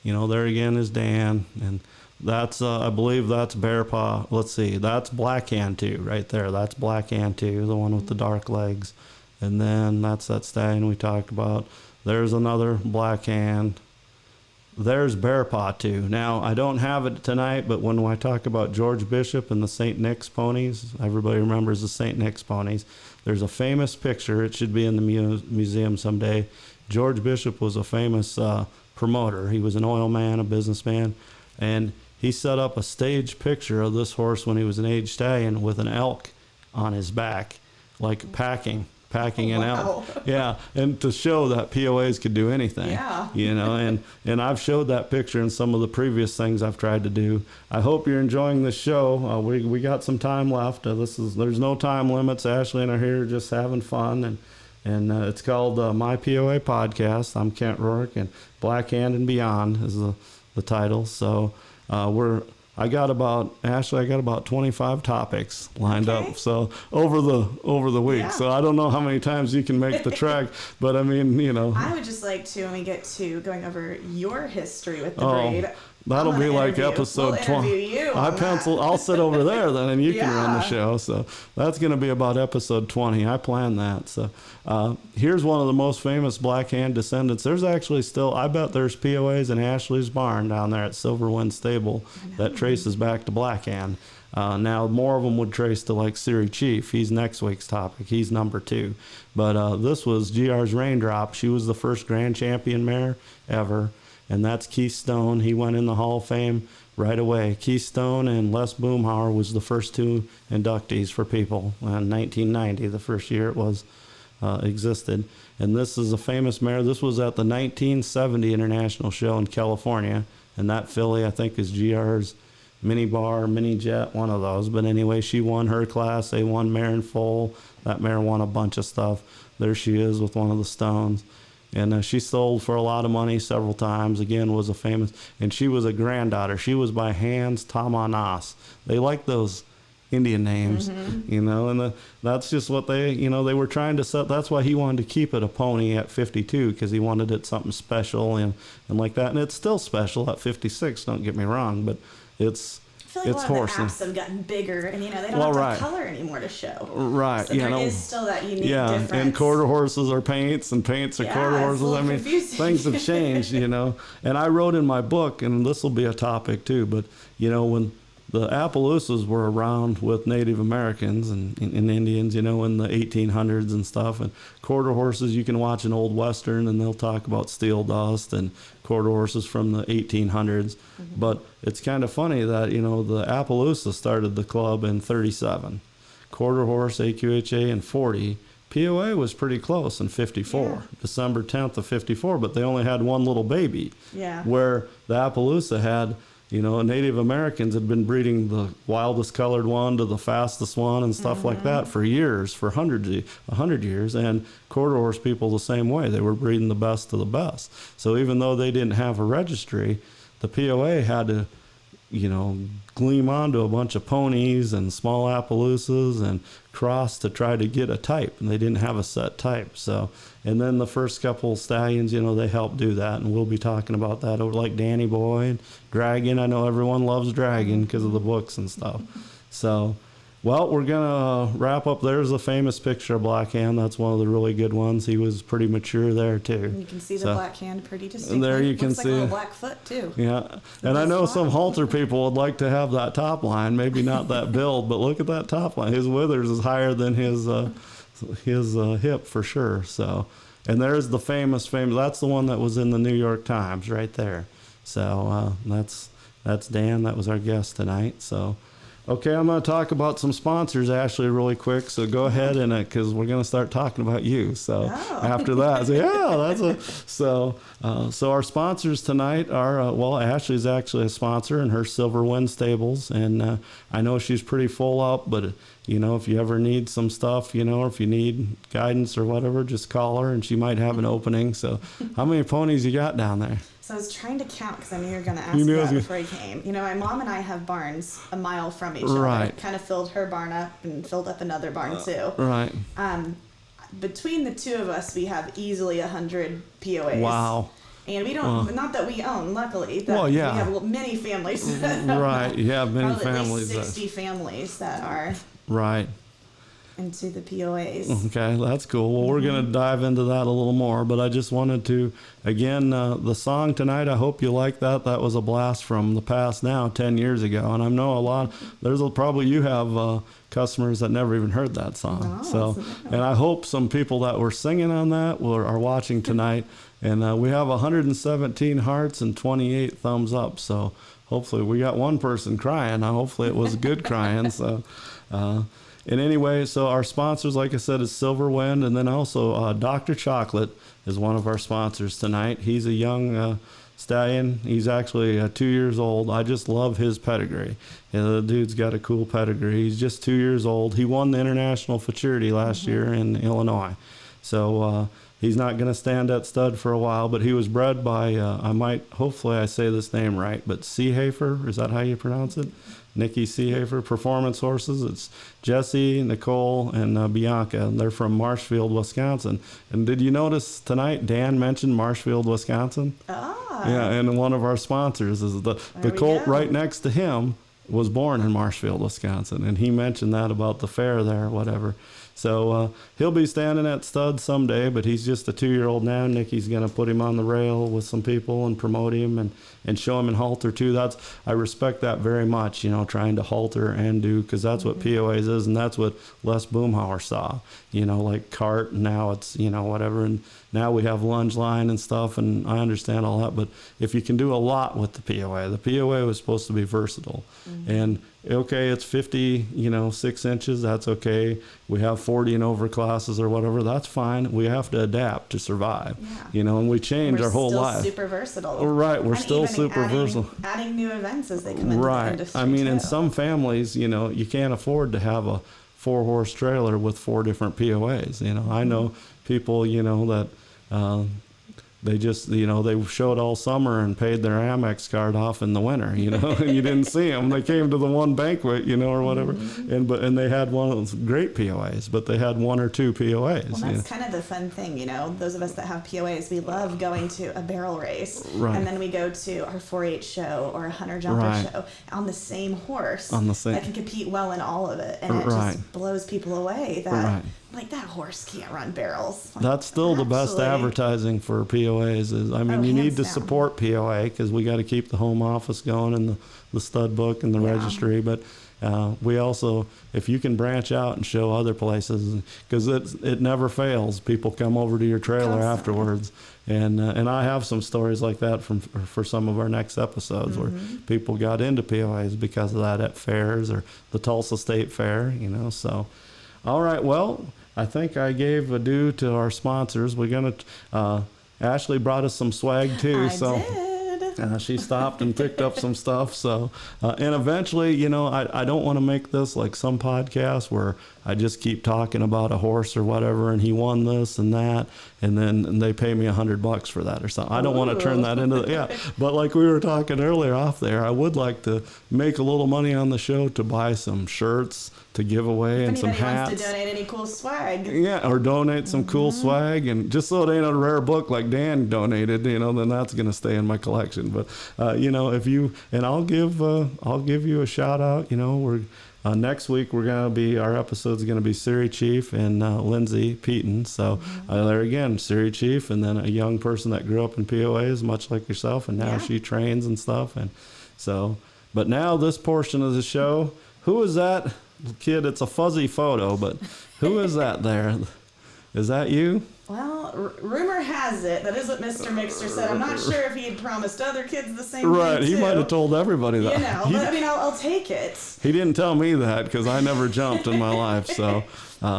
there again is Dan. And that's, I believe that's Bear Paw. Let's see, that's Black Hand 2 right there. That's Black Hand 2, the one with the dark legs. And then that's that stallion we talked about. There's another Black Hand. There's Bear Paw 2. Now, I don't have it tonight, but when I talk about George Bishop and the St. Nick's ponies, everybody remembers the St. Nick's ponies. There's a famous picture. It should be in the museum someday. George Bishop was a famous promoter. He was an oil man, a businessman, and he set up a stage picture of this horse when he was an age stallion with an elk on his back, like packing an elk. Yeah, and to show that POAs could do anything. Yeah. And I've showed that picture in some of the previous things I've tried to do. I hope you're enjoying this show. We got some time left. There's no time limits. Ashley and I are here just having fun, and it's called My POA Podcast. I'm Kent Rourke, and Black Hand and Beyond is the title. So I got about 25 topics lined up. So over the week. Yeah. So I don't know how many times you can make the track, but I mean, I would just like to, when we get to going over your history with the breed. That'll be like episode 20. You I'll sit over there then, and you can run the show. So that's going to be about episode 20. I planned that. So here's one of the most famous Black Hand descendants. There's actually still, I bet there's POAs in Ashley's barn down there at Silver Wind Stable that traces back to Black Hand. Now, more of them would trace to like Siri Chief. He's next week's topic. He's number 2. But this was GR's Raindrop. She was the first grand champion mare ever. And that's Keystone. He went in the Hall of Fame right away. Keystone and Les Boomhauer was the first 2 inductees for people in 1990, the first year it was existed. And this is a famous mare. This was at the 1970 International Show in California. And that filly, I think, is GR's Mini Bar, Mini Jet, one of those. But anyway, she won her class. They won mare and foal. That mare won a bunch of stuff. There she is with one of the stones. And she sold for a lot of money several times. Again, was a famous, and she was a granddaughter. She was by Hans Tamanas. They like those Indian names, and that's just what they were trying to set. That's why he wanted to keep it a pony at 52, because he wanted it something special and like that. And it's still special at 56. Don't get me wrong, but it's. I feel like a lot of the apps have gotten bigger, and they don't have color anymore to show. Right, so there is still that unique difference. And quarter horses are paints, and paints are quarter horses. I mean, confusing. Things have changed, And I wrote in my book, and this will be a topic too, but when the Appaloosas were around with Native Americans and Indians, in the 1800s and stuff, and quarter horses, you can watch an old Western and they'll talk about steel dust and quarter horses from the 1800s. But it's kind of funny that, the Appaloosa started the club in 37. Quarter horse, AQHA in 40. POA was pretty close in 54, December 10th of 54, but they only had one little baby. Yeah. Where the Appaloosa had, Native Americans had been breeding the wildest colored one to the fastest one and stuff like that for years, for 100 years. And quarter horse people the same way. They were breeding the best of the best. So even though they didn't have a registry, the POA had to gleam onto a bunch of ponies and small Appaloosas and cross to try to get a type, and they didn't have a set type. So, and then the first couple stallions, they helped do that, and we'll be talking about that over like Danny Boy and Dragon. I know everyone loves Dragon because of the books and stuff. So, well, we're gonna wrap up. There's a famous picture of Black Hand. That's one of the really good ones. He was pretty mature there too. And you can see the So- black hand pretty distinctly. There you can Looks like see a little it. black foot too. Yeah, and I know some halter people would like to have that top line. Maybe not that build, but look at that top line. His withers is higher than his hip for sure. So, and there's the famous. That's the one that was in the New York Times right there. So that's Dan. That was our guest tonight. So. Okay, I'm going to talk about some sponsors, Ashley, really quick. So go ahead and because we're going to start talking about you. So after that, so our sponsors tonight are Ashley's actually a sponsor in her Silver Wind Stables, and I know she's pretty full up. But if you ever need some stuff, or if you need guidance or whatever, just call her, and she might have an opening. So how many ponies you got down there? So I was trying to count because I knew you were going to ask me that before you came. My mom and I have barns a mile from each Right. other. Kind of filled her barn up and filled up another barn too. Right. Between the two of us, we have easily 100 POAs. Wow. And we don't, not that we own, luckily. That Well, yeah. We have many families. Right. You have many Probably families. At least 60 families that are Right. into the POAs. Okay, that's cool. Well, we're going to dive into that a little more, but I just wanted to, again, the song tonight, I hope you like that. That was a blast from the past now, 10 years ago. And I know probably you have customers that never even heard that song. And I hope some people that were singing on that are watching tonight. And we have 117 hearts and 28 thumbs up. So hopefully we got one person crying. Hopefully it was good crying. So, and anyway, so our sponsors, like I said, is Silver Wind, and then also Dr. Chocolate is one of our sponsors tonight. He's a young stallion. He's actually 2 years old. I just love his pedigree. The dude's got a cool pedigree. He's just 2 years old. He won the International Futurity last year in Illinois. So he's not going to stand at stud for a while, but he was bred by, hopefully I say this name right, but Seehafer, is that how you pronounce it? Nikki Seehafer, Performance Horses. It's Jesse, Nicole, and Bianca. And they're from Marshfield, Wisconsin. And did you notice tonight Dan mentioned Marshfield, Wisconsin? Ah. Yeah, and one of our sponsors is the colt right next to him was born in Marshfield, Wisconsin. And he mentioned that about the fair there or whatever. So he'll be standing at stud someday, but he's just a 2-year-old now. Nikki's going to put him on the rail with some people and promote him and show him in halter too. I respect that very much, trying to halter and do, because that's what POAs is, and that's what Les Boomhauer saw, like cart, and now it's, whatever. And now we have lunge line and stuff, and I understand all that. But if you can do a lot with the POA was supposed to be versatile. And okay, it's 50, 6 inches, that's okay. We have 40 and over classes or whatever, that's fine. We have to adapt to survive, and we change our whole life. We're still super versatile. Right, we're And still even super versatile. Adding new events as they come into the Right. industry. I mean, in too. some families, you can't afford to have a 4-horse trailer with 4 different POAs. I know people, that they just, they showed all summer and paid their Amex card off in the winter, and you didn't see them. They came to the one banquet, or whatever, and they had one of those great POAs, but they had 1 or 2 POAs. Well, that's kind of the fun thing, those of us that have POAs, we love going to a barrel race, Right. and then we go to our 4-H show or a hunter jumper Right. show on the same horse that can compete well in all of it, and it Right. just blows people away that Right. like that horse can't run barrels. Like, That's still the best absolutely. advertising for POAs is, you need hands to down. support POA because we got to keep the home office going and the stud book and the registry. But we also, if you can branch out and show other places, because it never fails. People come over to your trailer Constantly. afterwards. And I have some stories like that for some of our next episodes where people got into POAs because of that at fairs or the Tulsa State Fair, so. All right, well, I think I gave a due to our sponsors. We're going to, Ashley brought us some swag too. I did. She stopped and picked up some stuff. So, and eventually, I don't want to make this like some podcasts where I just keep talking about a horse or whatever, and he won this and that, and then they pay me $100 for that or something. I don't want to turn that into, but like we were talking earlier off there, I would like to make a little money on the show to buy some shirts to give away and some Anybody hats. wants to donate any cool swag. Yeah, or donate some cool swag, and just so it ain't a rare book like Dan donated, then that's gonna stay in my collection. But if you, and I'll give you a shout out. We're next week our episode's gonna be Siri Chief and Lindsay Peaton. So there again, Siri Chief, and then a young person that grew up in POAs, much like yourself, and now she trains and stuff. And so, but now this portion of the show, who is that kid? It's a fuzzy photo, but who is that there? Is that you? Well, rumor has it that is what Mr. Mixer said. I'm not sure if he had promised other kids the same Right, thing, he too. might have told everybody that. But I mean, I'll take it. He didn't tell me that because I never jumped in my life. So,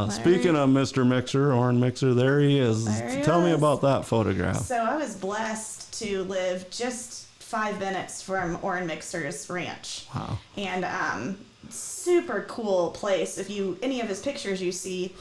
speaking of Mr. Mixer, Orrin Mixer, there he is. Tell me about that photograph. So I was blessed to live just 5 minutes from Orrin Mixer's ranch. Wow. And super cool place. If any of his pictures you see,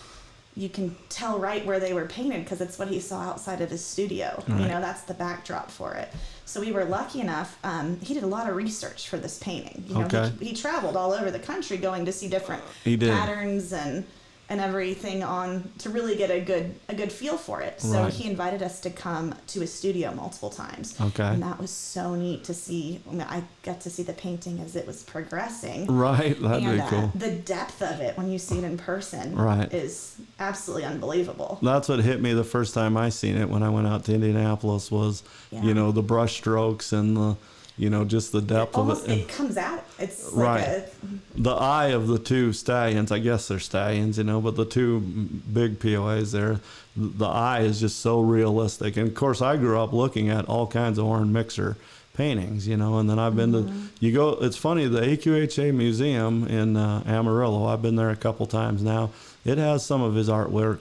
you can tell right where they were painted because it's what he saw outside of his studio. Right. That's the backdrop for it. So we were lucky enough. He did a lot of research for this painting. Okay. He traveled all over the country going to see different He did. patterns and everything on to really get a good feel for it. So Right. he invited us to come to his studio multiple times. Okay. And that was so neat to see. I got to see the painting as it was progressing. Right, that'd be cool. The depth of it when you see it in person Right. is absolutely unbelievable. That's what hit me the first time I seen it when I went out to Indianapolis was, the brush strokes and the, just the depth of Almost, it. it comes out. It's Right. The eye of the two stallions, I guess they're stallions, but the two big POAs there, the eye is just so realistic. And of course, I grew up looking at all kinds of Orrin Mixer paintings, and then I've been to, it's funny, the AQHA Museum in Amarillo, I've been there a couple times now. It has some of his artwork,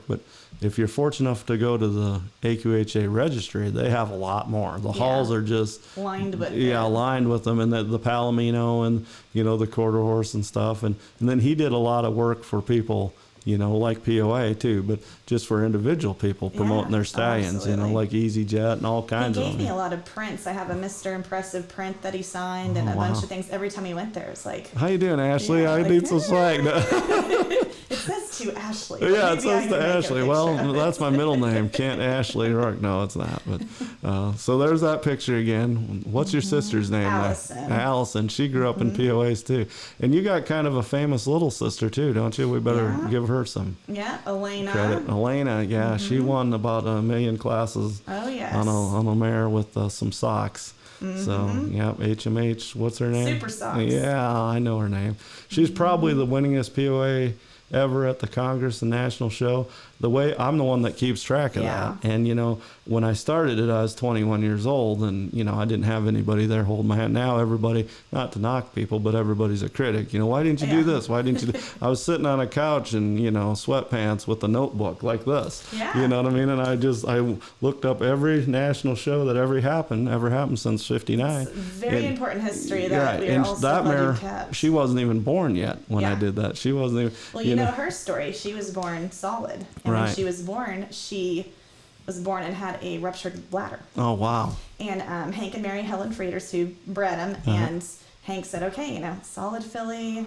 but if you're fortunate enough to go to the AQHA registry, they have a lot more. The halls are just lined with lined with them, and the Palomino and the quarter horse and stuff, and then he did a lot of work for people, like POA too, but just for individual people promoting their stallions, absolutely. like EasyJet and all kinds He of gave them. me a lot of prints. I have a Mr. Impressive print that he signed and a bunch of things. Every time he went there, it's like, How you doing, Ashley? Yeah, I like, need some swag. it says to Ashley. Yeah, it Maybe I says can to make a Ashley. picture Well, of it. that's my middle name, Kent Ashley Rourke. No, it's not. But so there's that picture again. What's your sister's name? Allison. There? Allison. She grew up in POAs too, and you got kind of a famous little sister too, don't you? We better give her some Yeah, Elena. credit. Elena, yeah, she won about 1 million classes Oh, yes. on a mare with some socks. So, yeah, HMH, what's her name? Super Socks. Yeah, I know her name. She's probably the winningest POA ever at the Congress and National Show. I'm the one that keeps track of that. And, when I started it, I was 21 years old and, I didn't have anybody there holding my hand. Now everybody, not to knock people, but everybody's a critic. Why didn't you do this? Why didn't you I was sitting on a couch in, sweatpants with a notebook like this. Yeah. You know what I mean? And I looked up every national show that ever happened since 59. It's very important history that Right, we are and also that glad you mare, kept. she wasn't even born yet when I Yeah. did that. She wasn't even. Well, you know her story. She was born solid. And Right. when she was born and had a ruptured bladder. Oh wow. And Hank and Mary Helen Frieders, who bred him, and Hank said, okay, solid filly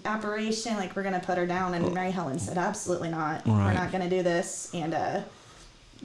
operation, like we're going to put her down. And Mary Helen said, absolutely not. Right. We're not going to do this. And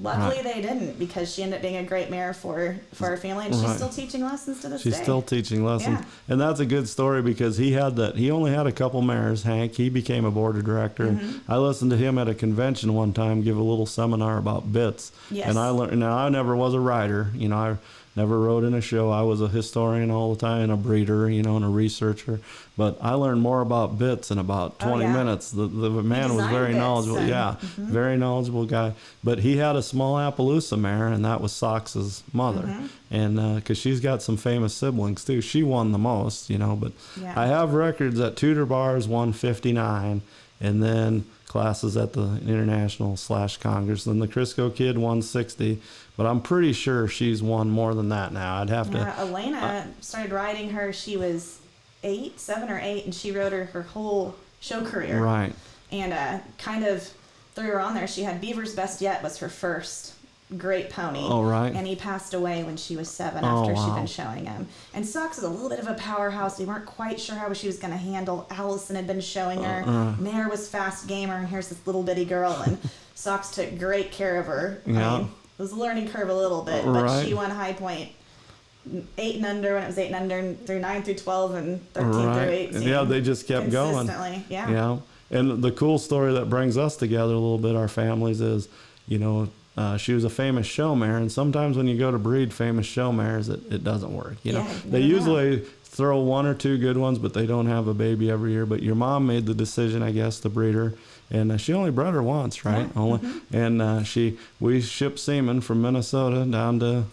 luckily they didn't, because she ended up being a great mare for our family, and she's Right. still teaching lessons to this She's day. still teaching lessons. Yeah. And that's a good story because he only had a couple mares, Hank. He became a board of director. And I listened to him at a convention one time give a little seminar about bits. Yes. And I learned, now I never was a rider, I never rode in a show. I was a historian all the time and a breeder, and a researcher. But I learned more about bits in about 20 minutes. The man was designed very bits knowledgeable. and- Yeah, very knowledgeable guy. But he had a small Appaloosa mare, and that was Sox's mother. And because she's got some famous siblings too. She won the most, but Yeah. I have records that Tudor Bars won 59, and then classes at the International / Congress. Then the Crisco Kid won 60, but I'm pretty sure she's won more than that now. I'd have to. Yeah, Elena started riding her. She was 7 or 8, and she rode her whole show career. Right. And kind of threw her on there. She had Beaver's Best Yet was her first great pony. Oh, right. And he passed away when she was 7 Oh, after she'd wow. been showing him. And Socks is a little bit of a powerhouse. We weren't quite sure how she was going to handle. Allison had been showing her. Mare was fast gamer, and here's this little bitty girl. And Socks took great care of her. Yeah. I mean, it was a learning curve a little bit, but Right. she won High Point 8 and under when it was 8 and under, through 9 through 12, and 13 through Right. 18. Yeah, they just kept going. Consistently, yeah. Yeah. And the cool story that brings us together a little bit, our families, is, she was a famous show mare, and sometimes when you go to breed famous show mares, it doesn't work. Yeah, you They never know. usually throw 1 or 2 good ones, but they don't have a baby every year. But your mom made the decision, I guess, to breed her, and she only bred her once, right? Yeah, Only, and we shipped semen from Minnesota down to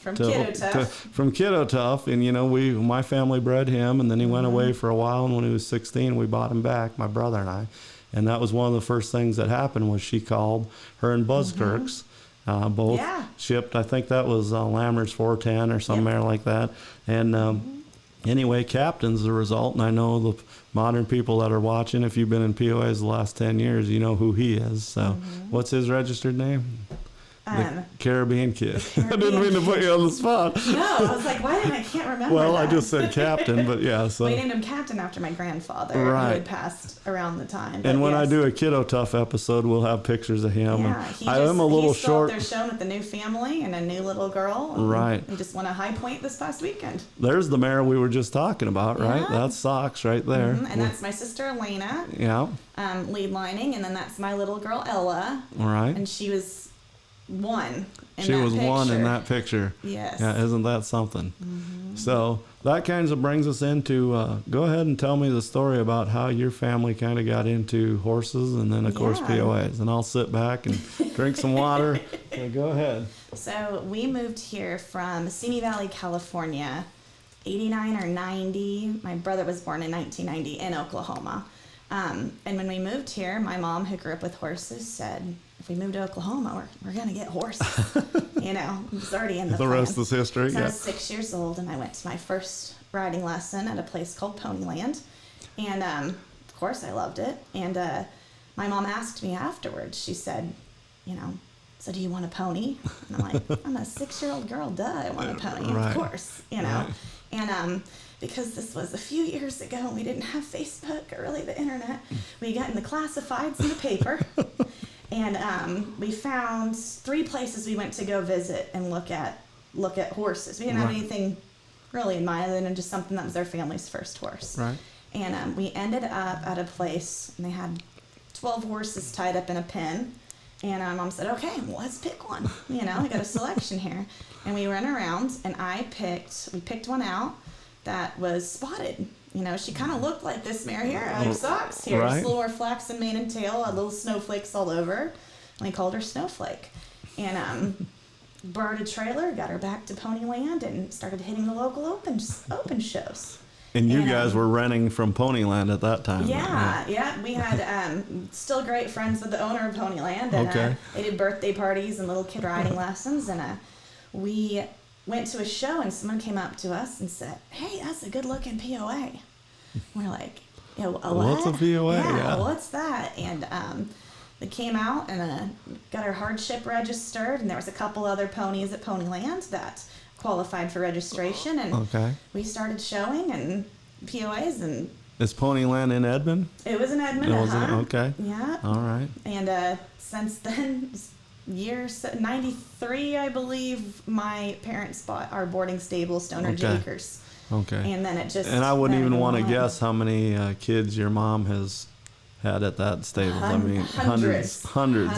from Kiddo Tough, and my family bred him, and then he went away for a while, and when he was 16, we bought him back, my brother and I. And that was one of the first things that happened was she called her and Buzzkirks. Both Yeah. shipped. I think that was Lammer's 410 or some mare like that. And anyway, Captain's the result. And I know the modern people that are watching, if you've been in POAs the last 10 years, you know who he is. So what's his registered name? The Caribbean Kid. I didn't mean to put you on the spot. No, I was like, why didn't I can't remember Well, that. I just said Captain, but yeah. So. We named him Captain after my grandfather, Right. who had passed around the time. And But when I yes. do a Kiddo Tough episode, we'll have pictures of him. Yeah, and I am a little he's still short. out there showing with a new family and a new little girl. And Right. We just won a High Point this past weekend. There's the mare we were just talking about, right? Yeah. That's Socks right there. And that's my sister Elena, Yeah. lead lining, and then that's my little girl Ella, All right. and she was 1 in She that was 1 in picture. that picture. Yes. Yeah, isn't that something? So that kind of brings us into, go ahead and tell me the story about how your family kind of got into horses and then, of course, Yeah. POAs. And I'll sit back and drink some water. So go ahead. So we moved here from Simi Valley, California, 89 or 90. My brother was born in 1990 in Oklahoma. And when we moved here, my mom, who grew up with horses, said, if we move to Oklahoma, we're going to get horses. It's already in the The plan. rest is history. So I Yeah. was 6 years old, and I went to my first riding lesson at a place called Ponyland. And of course, I loved it. And my mom asked me afterwards, she said, so do you want a pony? And I'm like, I'm a 6-year-old girl, duh, I want a pony, Right. of course, Right. And because this was a few years ago and we didn't have Facebook or really the internet, we got in the classifieds in the paper. And we found 3 places we went to go visit and look at horses. We didn't have Right. anything really in mind other than just something that was our family's first horse. Right. And we ended up at a place and they had 12 horses tied up in a pen. And my mom said, okay, well, let's pick one. I got a selection here. And we ran around and we picked one out that was spotted. She kind of looked like this mare here, out of Socks here. Right. Just a little more flaxen mane and tail, had little snowflakes all over. And we called her Snowflake. And borrowed a trailer, got her back to Ponyland, and started hitting the local open shows. And you And, guys were renting from Ponyland at that time. Yeah. We had still great friends with the owner of Ponyland, and Okay. they did birthday parties and little kid riding lessons. And we went to a show, and someone came up to us and said, "Hey, that's a good-looking POA." We're like, "A what? What's a POA? Yeah. What's that?" And they came out and got our hardship registered, and there was a couple other ponies at Ponyland that qualified for registration, and Okay. we started showing and POAs, and Is Ponyland in Edmond? it was in Edmond. Was it? Okay. Yeah. All right. And since then, years 93, I believe, my parents bought our boarding stable, Stonehenge Okay. Acres, Okay. and then it just. And I wouldn't ran even want to on. guess how many kids your mom has had at that stable. I mean, hundreds.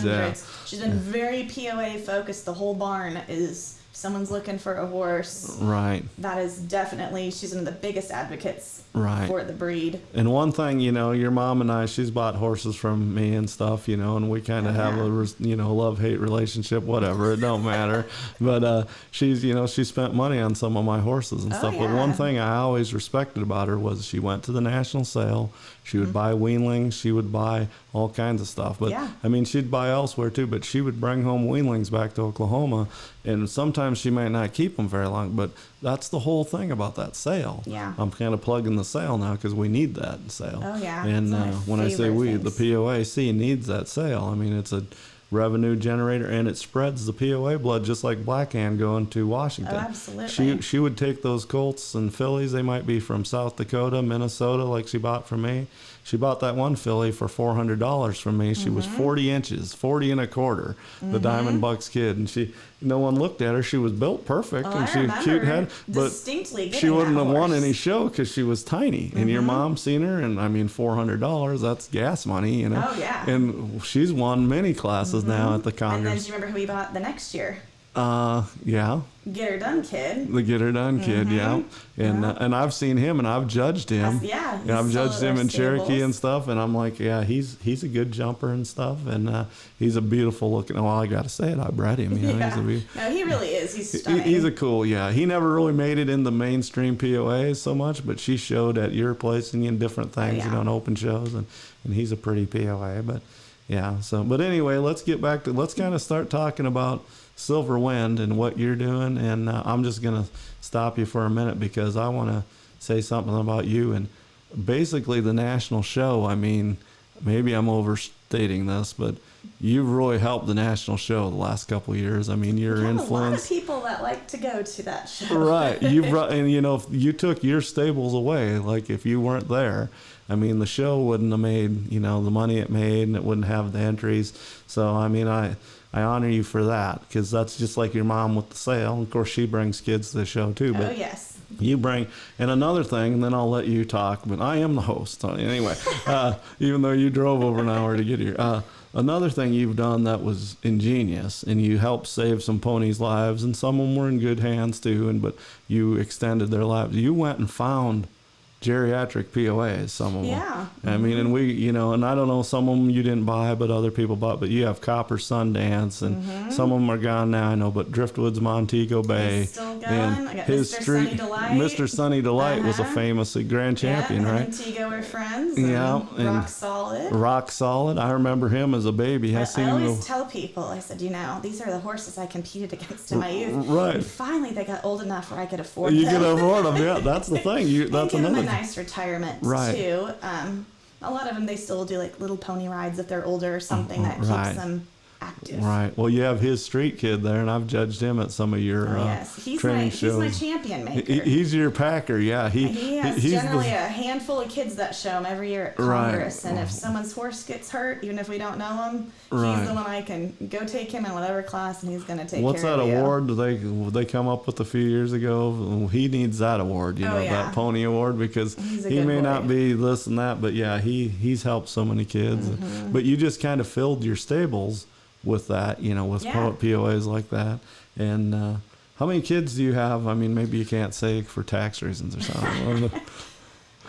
Yeah. She's been very POA focused. The whole barn is. Someone's looking for a horse. Right. That is definitely. She's one of the biggest advocates Right. for the breed. And one thing, your mom and I, she's bought horses from me and stuff, and we kind of have a, love-hate relationship, whatever, it don't matter. But she's, she spent money on some of my horses and stuff. But one yeah. thing I always respected about her was she went to the national sale. She would buy weanlings. She would buy all kinds of stuff. But Yeah. I mean, she'd buy elsewhere too, but she would bring home weanlings back to Oklahoma, and sometimes she might not keep them very long, but that's the whole thing about that sale. Yeah. I'm kind of plugging the sale now because we need that sale. Oh, yeah. And It's one of my when I say favorite we, things. the POAC needs that sale. I mean, it's a revenue generator, and it spreads the POA blood just like Blackhand going to Washington. Oh, absolutely. She would take those colts and fillies. They might be from South Dakota, Minnesota, like she bought from me. She bought that one filly for $400 from me. She was Mm-hmm. 40 inches, 40 and a quarter, the Diamond Bucks kid, and no one looked at her. She was built perfect, Oh, and I she remember cute head, but distinctly she getting wouldn't that have won horse. any show because she was tiny. And your mom seen her, and I mean, $400, that's gas money, you know. Oh, yeah. And she's won many classes now at the And then Congress. do you remember who we bought the next year? Yeah, Get Her Done Kid. the Get Her Done kid, yeah. And I've seen him, and I've judged him. Yeah, And I've he's judged still him at in our Cherokee stables. and stuff, and I'm like, yeah, he's a good jumper and stuff, and he's a beautiful looking. Well, I gotta say it, I bred him. You know, Yeah. he's No, he really is. He's a stunning. he's a cool, yeah. He never really made it in the mainstream POAs so much, but she showed at your place and in different things, yeah. you know, in open shows, and he's a pretty POA. But yeah, so but anyway, let's kind of start talking about Silver Wind and what you're doing, and I'm just gonna stop you for a minute because I want to say something about you and basically the national show. I mean, maybe I'm overstating this, but you've really helped the national show the last couple of years. I mean, your We have a lot of influence. people that like to go to that show. Right. And you know, if you took your stables away, like if you weren't there, I mean, the show wouldn't have made, you know, the money it made, and it wouldn't have the entries. So, I mean, I honor you for that, because that's just like your mom with the sale. Of course, she brings kids to the show too, Oh, but yes. you bring, and another thing, and then I'll let you talk, but I am the host. So anyway, even though you drove over an hour to get here. Another thing you've done that was ingenious, and you helped save some ponies' lives, and some of them were in good hands too, but you extended their lives. You went and found geriatric POAs, some of them. Yeah. I mean, and we, you know, and I don't know, some of them you didn't buy, but other people bought. But you have Copper Sundance, and some of them are gone now, I know. But Driftwood's Montego Bay, He's still going. and I got his Mr. street, Sunny Delight. Mr. Sunny Delight was a Uh-huh. famous grand champion, yeah, right? and Antigo are friends. Yeah, And and Rock Solid. Rock Solid. I remember him as a baby. I seen I him. always tell people, I said, you know, these are the horses I competed against in my youth. Right. And finally, they got old enough where I could afford You them. can afford them. Yeah, that's the thing. And That's give them another. a nice retirement Right. too. A lot of them, they still do like little pony rides if they're older or something that keeps Right. them active. Right. Well, you have his street kid there, and I've judged him at some of your Oh, yes, he's training shows. my champion maker. He's your packer, yeah. He has he's generally the, a handful of kids that show him every year at Right. Congress. And if someone's horse gets hurt, even if we don't know him, Right. he's the one I can go take him in whatever class, and he's going to take what's care that of you. award they come up with a few years ago? He needs that award, you Oh, know, yeah. that pony award, because He's a he good may boy. not be this and that, but yeah, he's helped so many kids. Mm-hmm. But you just kind of filled your stables with that, you know, with Yeah. POAs like that. And how many kids do you have? I mean, maybe you can't say for tax reasons or something.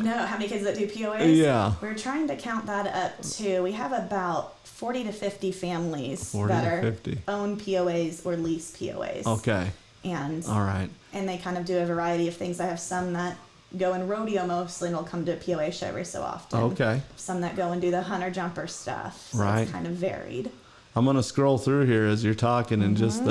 No, how many kids that do POAs? Yeah. We're trying to count that up to, we have about 40 to 50 families 40 that to are 50. own POAs or lease POAs. Okay. And All right. and they kind of do a variety of things. I have some that go in rodeo mostly and will come to a POA show every so often. Okay. Some that go and do the hunter jumper stuff. So Right. It's kind of varied. I'm going to scroll through here as you're talking and just,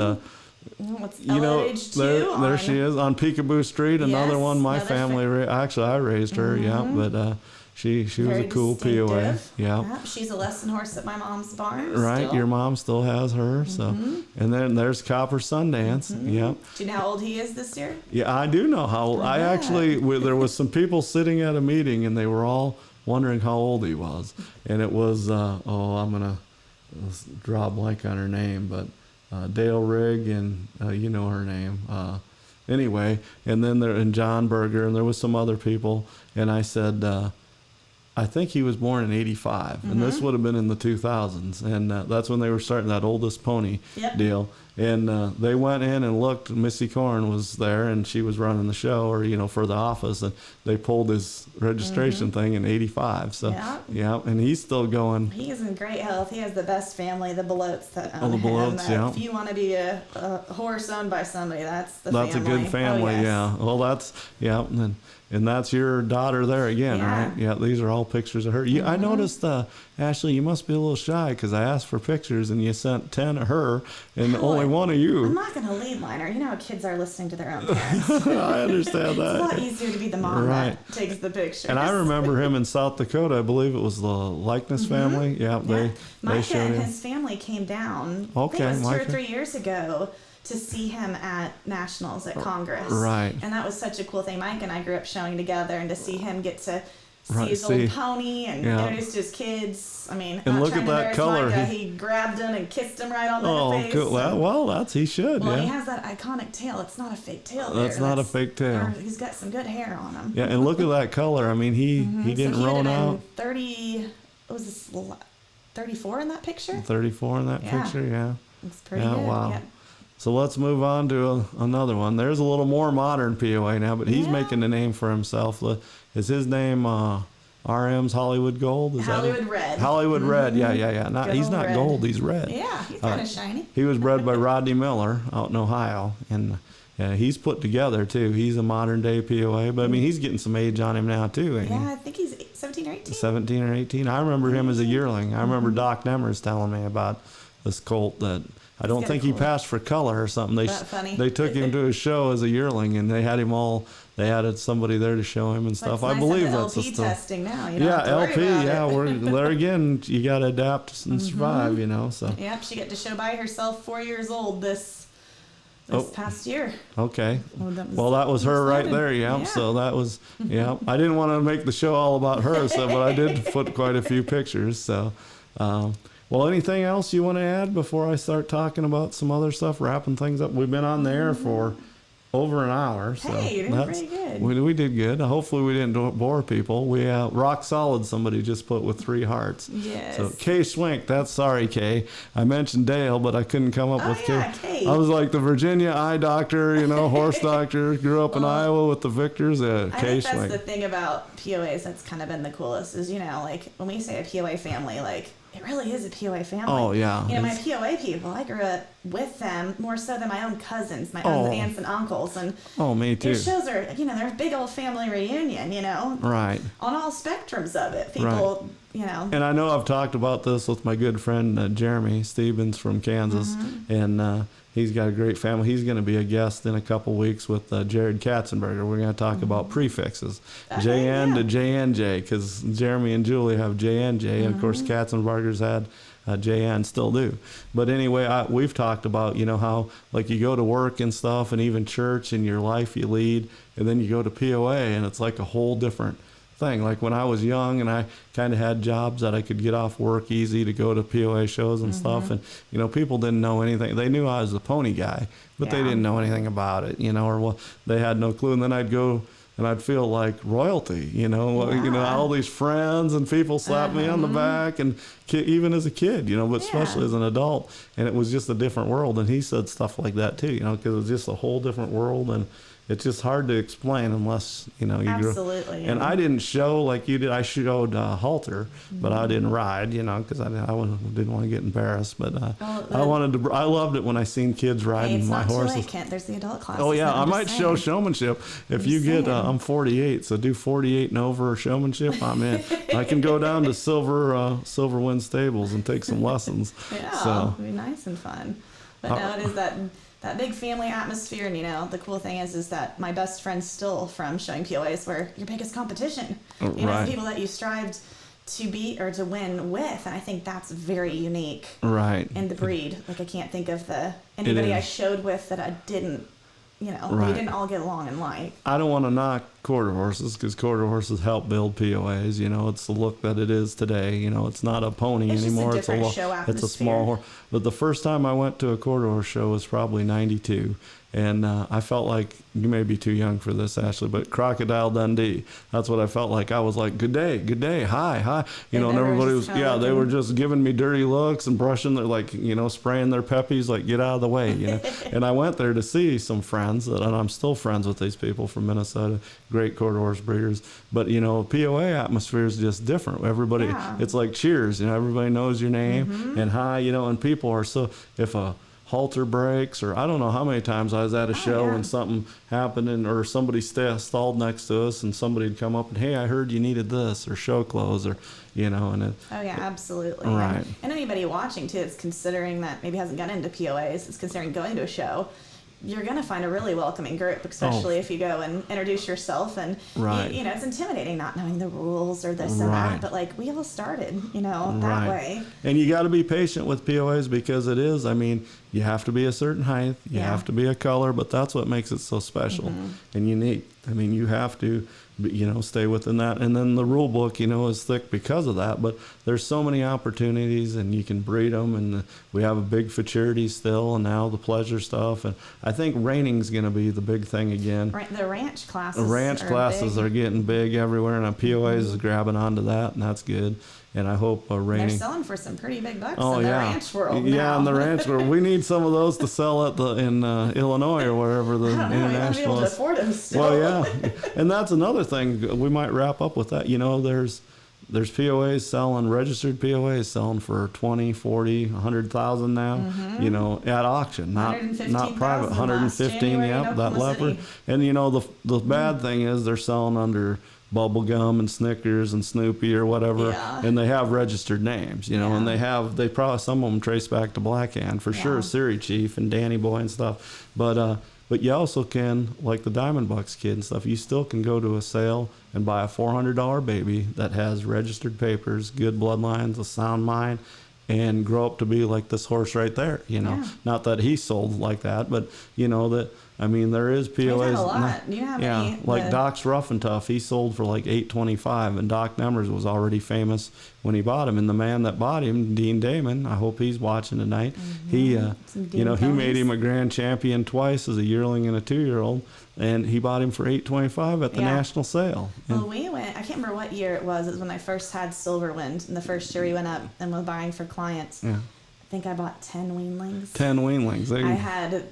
What's you know, LH2 there she is on Peekaboo Street. Another Yes, one my another family, actually I raised her, yeah, but she was Very a cool POA. distinctive. Yeah. Yep, she's a lesson horse at my mom's barn. Right, still. your mom still has her, so, and then there's Copper Sundance, yep. Do you know how old he is this year? Yeah, I do know how old. I Yeah. actually, there was some people sitting at a meeting, and they were all wondering how old he was, and it was, I'm gonna draw a blank on her name, but Dale Rigg, and you know her name. Anyway, and then and John Berger, and there was some other people, and I said, I think he was born in '85, and this would have been in the 2000s, and that's when they were starting that oldest pony Yep. deal. And they went in and looked. Missy Korn was there, and she was running the show, or for the office, and they pulled his registration thing in '85. So Yeah. and he's still going. He is in great health. He has the best family, the Belotes that own the him. Belotes, yeah. If you want to be a horse owned by somebody, that's the That's family. a good family, Oh, yes. yeah. Well, that's and that's your daughter there again, Yeah. right? Yeah, these are all pictures of her. I noticed Ashley, you must be a little shy because I asked for pictures and you sent 10 of her and only one of I'm you. not going to lead liner. You know how kids are listening to their own parents. I understand It's a lot that. easier to be the mom Right. that takes the pictures. And I remember him in South Dakota. I believe it was the Likeness family. Yeah, they Micah showed and him. his family came down. Okay, I think it was 2 Micah. or 3 years ago to see him at nationals at Congress. Right. And that was such a cool thing. Mike and I grew up showing together, and to see him get to see Right, his see. old pony and Yeah. introduce to his kids. I mean, And not look trying at to that embarrass color. Micah, he grabbed him and kissed him right on the Oh, face. cool. Well, he should. Well, he Yeah. has that iconic tail. It's not a fake tail. That's there. not a fake tail. or He's got some good hair on him. Yeah, and look at that color. I mean, he didn't so he roll would have been out. 30. What was this? 34 in that picture. 34 in that Yeah. picture. Yeah. It's pretty Yeah, good. wow. Yeah. So let's move on to another one. There's a little more modern POA now, but he's Yeah. making a name for himself. Is his name RM's Hollywood Gold? Is Hollywood that it? Red. Hollywood Red. Yeah. Not, Good he's old not red. gold. He's red. Yeah, he's kind of shiny. He was bred by Rodney Miller out in Ohio, and he's put together too. He's a modern day POA, but I mean he's getting some age on him now too. Ain't he? Yeah, I think he's 17 or 18. 17 or 18. I remember him as a yearling. I remember Doc Nemers telling me about this colt that I don't got think a he colt. passed for color or something. That funny. They took him to a show as a yearling, and they had him all. They had somebody there to show him and But stuff. it's I nice believe having that's the LP story. testing now. You don't Yeah, have to worry LP. about Yeah, it. we're there again. You got to adapt and survive. You know. So Yep, she got to show by herself 4 years old this Oh. past year. okay. Well, Well, that was her right 7. there, yeah. Yeah. So that was, yeah. I didn't want to make the show all about her, so but I did put quite a few pictures. So, well, anything else you want to add before I start talking about some other stuff, wrapping things up? We've been on the air for over an hour, so Hey, you're doing pretty good. We did good. Hopefully, we didn't bore people. We rock solid. Somebody just put with 3 hearts. Yes. So Kay Swink, that's sorry, Kay. I mentioned Dale, but I couldn't come up Oh, with yeah, Kay. Kay. I was like the Virginia eye doctor, horse doctor. Grew up in Iowa with the Victors. I Kay think that's Swink. the thing about POAs that's kind of been the coolest is, like when we say a POA family, like it really is a POA family. Oh, yeah. My It's- POA people, I grew up with them more so than my own cousins, my Oh. own aunts and uncles. And Oh, me too. your shows are, they're a big old family reunion, Right. on all spectrums of it. People, And I know I've talked about this with my good friend Jeremy Stevens from Kansas, Mm-hmm. and he's got a great family. He's going to be a guest in a couple weeks with Jared Katzenberger. We're going to talk about prefixes, Okay, JN to yeah. JNJ, because Jeremy and Julie have JNJ, and of course Katzenberger's had JN, still do. But anyway, we've talked about how like you go to work and stuff, and even church and your life you lead, and then you go to POA, and it's like a whole different thing. Like when I was young and I kind of had jobs that I could get off work easy to go to POA shows and stuff, and people didn't know anything. They knew I was the pony guy, but they Yeah. didn't know anything about it, or they had no clue. And then I'd go and I'd feel like royalty, Yeah. all these friends and people slap me on the back, and even as a kid, but especially Yeah. as an adult, and it was just a different world. And he said stuff like that too, because it was just a whole different world, and it's just hard to explain unless you grew. Absolutely. And I didn't show like you did. I showed halter, but I didn't ride, because I didn't want to get embarrassed. But I wanted to. I loved it when I seen kids Hey, riding it's my not too horses. late, Kent. There's the adult class. Oh yeah, I might show showmanship if you just get. saying. I'm 48, so do 48 and over showmanship. I'm in. I can go down to Silver Wind Stables and take some lessons. Yeah, So it'd be nice and fun. But no, it is that big family atmosphere, and the cool thing is that my best friends still from showing POAs were your biggest competition. Right. People that you strived to beat or to win with, and I think that's very unique right. in the breed. Like I can't think of anybody I is. showed with that I didn't. We Right. didn't all get along in life. I don't want to knock quarter horses because quarter horses help build POAs. It's the look that it is today. It's not a pony It's just a anymore. different it's show It's a small atmosphere. horse. But the first time I went to a quarter horse show was probably '92, and I felt like you may be too young for this, Ashley, but Crocodile Dundee. That's what I felt like. I was like, good day, hi, and never everybody just was, kinda they were looking. just giving me dirty looks and brushing their spraying their peppies, like get out of the way, And I went there to see some friends, and I'm still friends with these people from Minnesota, great quarter horse breeders. But POA atmosphere is just different. Everybody, Yeah. it's like cheers. Everybody knows your name and hi. And people are so if a halter brakes, or I don't know how many times I was at a show yeah. and something happened, or somebody stalled next to us, and somebody'd come up and, hey, I heard you needed this, or show clothes, or and it. Oh yeah, absolutely. Right. And anybody watching too is considering that maybe hasn't gotten into POAs, is considering going to a show. You're gonna find a really welcoming group, especially if you go and introduce yourself. And Right. you know, it's intimidating not knowing the rules or this and Right. that. But like we all started, that Right. way. And you got to be patient with POAs because it is, I mean, you have to be a certain height, you Yeah. have to be a color, but that's what makes it so special and unique. I mean, you have to, stay within that. And then the rule book, is thick because of that. But there's so many opportunities, and you can breed them. And we have a big futurity still, and now the pleasure stuff. And I think reining's going to be the big thing again. Right, the ranch classes. Ranch classes big. are getting big everywhere, and POAs is grabbing onto that, and that's good. And I hope They're reining. selling for some pretty big bucks Oh in the yeah, ranch world yeah, now. in the ranch world, we need some of those to sell in Illinois or wherever the I don't know, you might be able international to is. afford them still. Well, yeah, and that's another thing we might wrap up with that. There's POAs selling, registered POAs selling for 20, 40, 100,000 now. At auction, not 115,000 private. last 115, January in yep, that Oklahoma leopard. City. And the bad thing is they're selling under bubble gum and Snickers and Snoopy or whatever, Yeah. and they have registered names, and they probably, some of them trace back to Black Hand for sure, Yeah. Siri Chief and Danny Boy and stuff. But you also can, like the Diamond Bucks kid and stuff, you still can go to a sale and buy a $400 baby that has registered papers, good bloodlines, a sound mind, and grow up to be like this horse right there. Yeah. Not that he sold like that, but there is POAs. We've had a lot. You have any? Like the- Doc's Rough and Tough, he sold for like $825, and Doc Nemers was already famous when he bought him. And the man that bought him, Dean Damon, I hope he's watching tonight. He, Some he Dean made ponies. him a grand champion twice as a yearling and a 2-year-old, and he bought him for $825 at the Yeah. national sale. Well, we went, I can't remember what year it was. It was when I first had Silverwind, and the first year we went up and was buying for clients. Yeah. I think I bought 10 weanlings. 10 weanlings. I had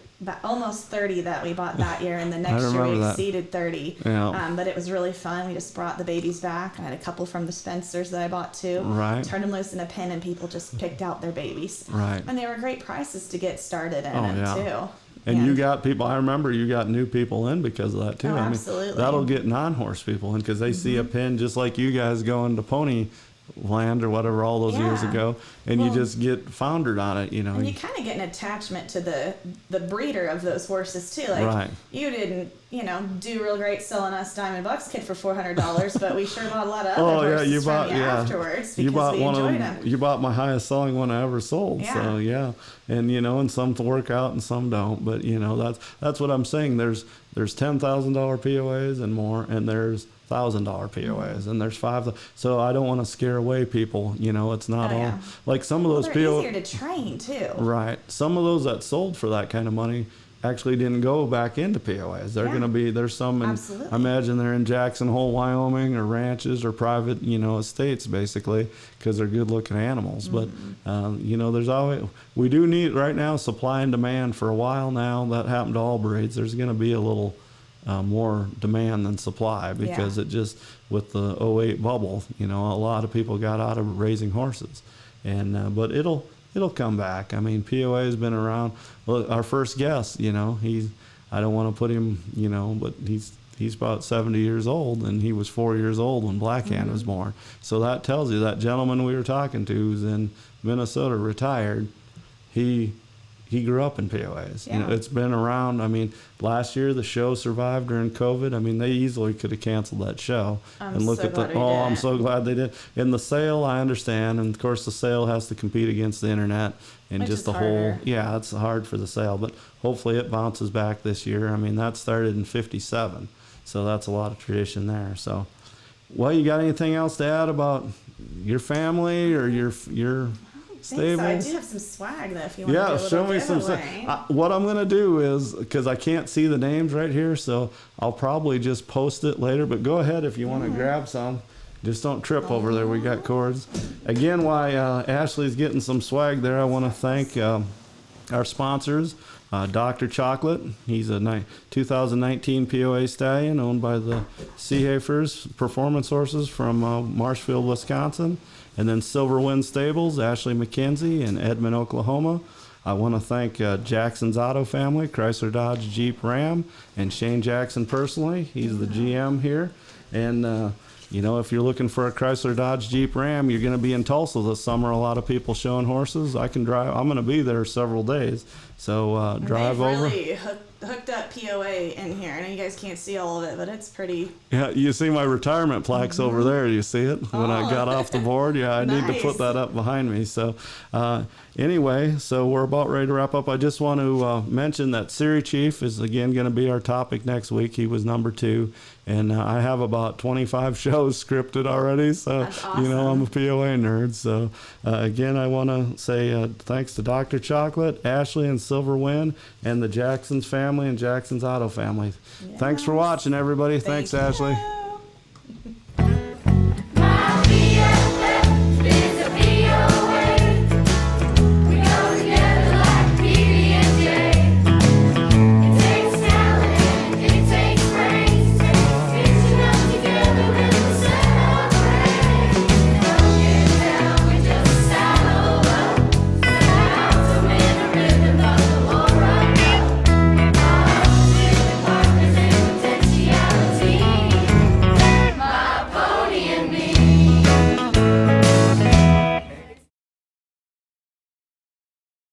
almost 30 that we bought that year, and the next year remember we that. exceeded 30. Yeah. But it was really fun. We just brought the babies back. I had a couple from the Spencers that I bought too. Right. Turned them loose in a pen, and people just picked out their babies. Right. And they were great prices to get started in Oh, it yeah. too. And you got people, I remember you got new people in because of that too. Oh, absolutely. That'll get non-horse people in because they see a pin just like you guys going to Pony Land or whatever all those years Yeah. ago, and Well, you just get foundered on it, And you kind of get an attachment to the breeder of those horses too. Like Right. you didn't, do real great selling us Diamond Bucks kid for $400, but we sure bought a lot of other Oh yeah, horses you bought from you yeah. afterwards because You bought we one of enjoyed them. them. You bought my highest selling one I ever sold. Yeah. So yeah, and and some work out and some don't. But that's what I'm saying. There's $10,000 POAs and more, and there's $1,000 POAs, and there's 5. So I don't want to scare away people. It's not Oh, all yeah. like some of Well, those they're POAs. easier to train too. Right. Some of those that sold for that kind of money actually didn't go back into POAs. They're Yeah. going to be, there's some in, Absolutely. I imagine they're in Jackson Hole, Wyoming, or ranches or private, estates basically, because they're good looking animals. But, there's always, we do need right now supply and demand for a while now. That happened to all breeds. There's going to be a little more demand than supply because it just, with the '08 bubble, a lot of people got out of raising horses. And, but it'll come back. I mean, POA has been around. Well, our first guest, I don't want to put him, but he's about 70 years old, and he was 4 years old when Black Hand was born. So that tells you that gentleman we were talking to who's in Minnesota, retired, he grew up in POAs. Yeah. It's been around. I mean, last year the show survived during COVID. I mean, they easily could have canceled that show. I'm so glad we I'm didn't. so glad they did. In the sale, I understand, and of course the sale has to compete against the internet and Which just is the whole. harder. Yeah, it's hard for the sale, but hopefully it bounces back this year. I mean, that started in '57, so that's a lot of tradition there. So, well, you got anything else to add about your family or your Thanks. I stables? do have some swag though. If you want to do a Yeah, little show me some. giveaway. What I'm gonna do is, because I can't see the names right here, so I'll probably just post it later. But go ahead if you want to grab some. Just don't trip over there. We got cords. Again, while Ashley's getting some swag there, I want to thank our sponsors. Dr. Chocolate, he's a 2019 POA stallion owned by the Seehafers Performance Horses from Marshfield, Wisconsin. And then Silverwind Stables, Ashley McKenzie in Edmond, Oklahoma. I want to thank Jackson's Auto family, Chrysler, Dodge, Jeep, Ram, and Shane Jackson personally. He's the GM here. And, you know, if you're looking for a Chrysler, Dodge, Jeep, Ram, you're going to be in Tulsa this summer. A lot of people showing horses. I can drive. I'm going to be there several days. So drive They've over. really hooked up POA in here. I know you guys can't see all of it, but it's pretty. Yeah, you see my retirement plaques over there. You see it when I got off the board? Yeah, I need to Nice. put that up behind me. So anyway, so we're about ready to wrap up. I just want to mention that Siri Chief is again going to be our topic next week. He was number 2. And I have about 25 shows scripted already. So, That's you know, I'm a awesome. POA nerd. So, again, I want to say thanks to Dr. Chocolate, Ashley and Silver Wind, and the Jackson's family and Jackson's Auto family. Thanks for Yes. watching, everybody. Thanks, Thank Ashley. you.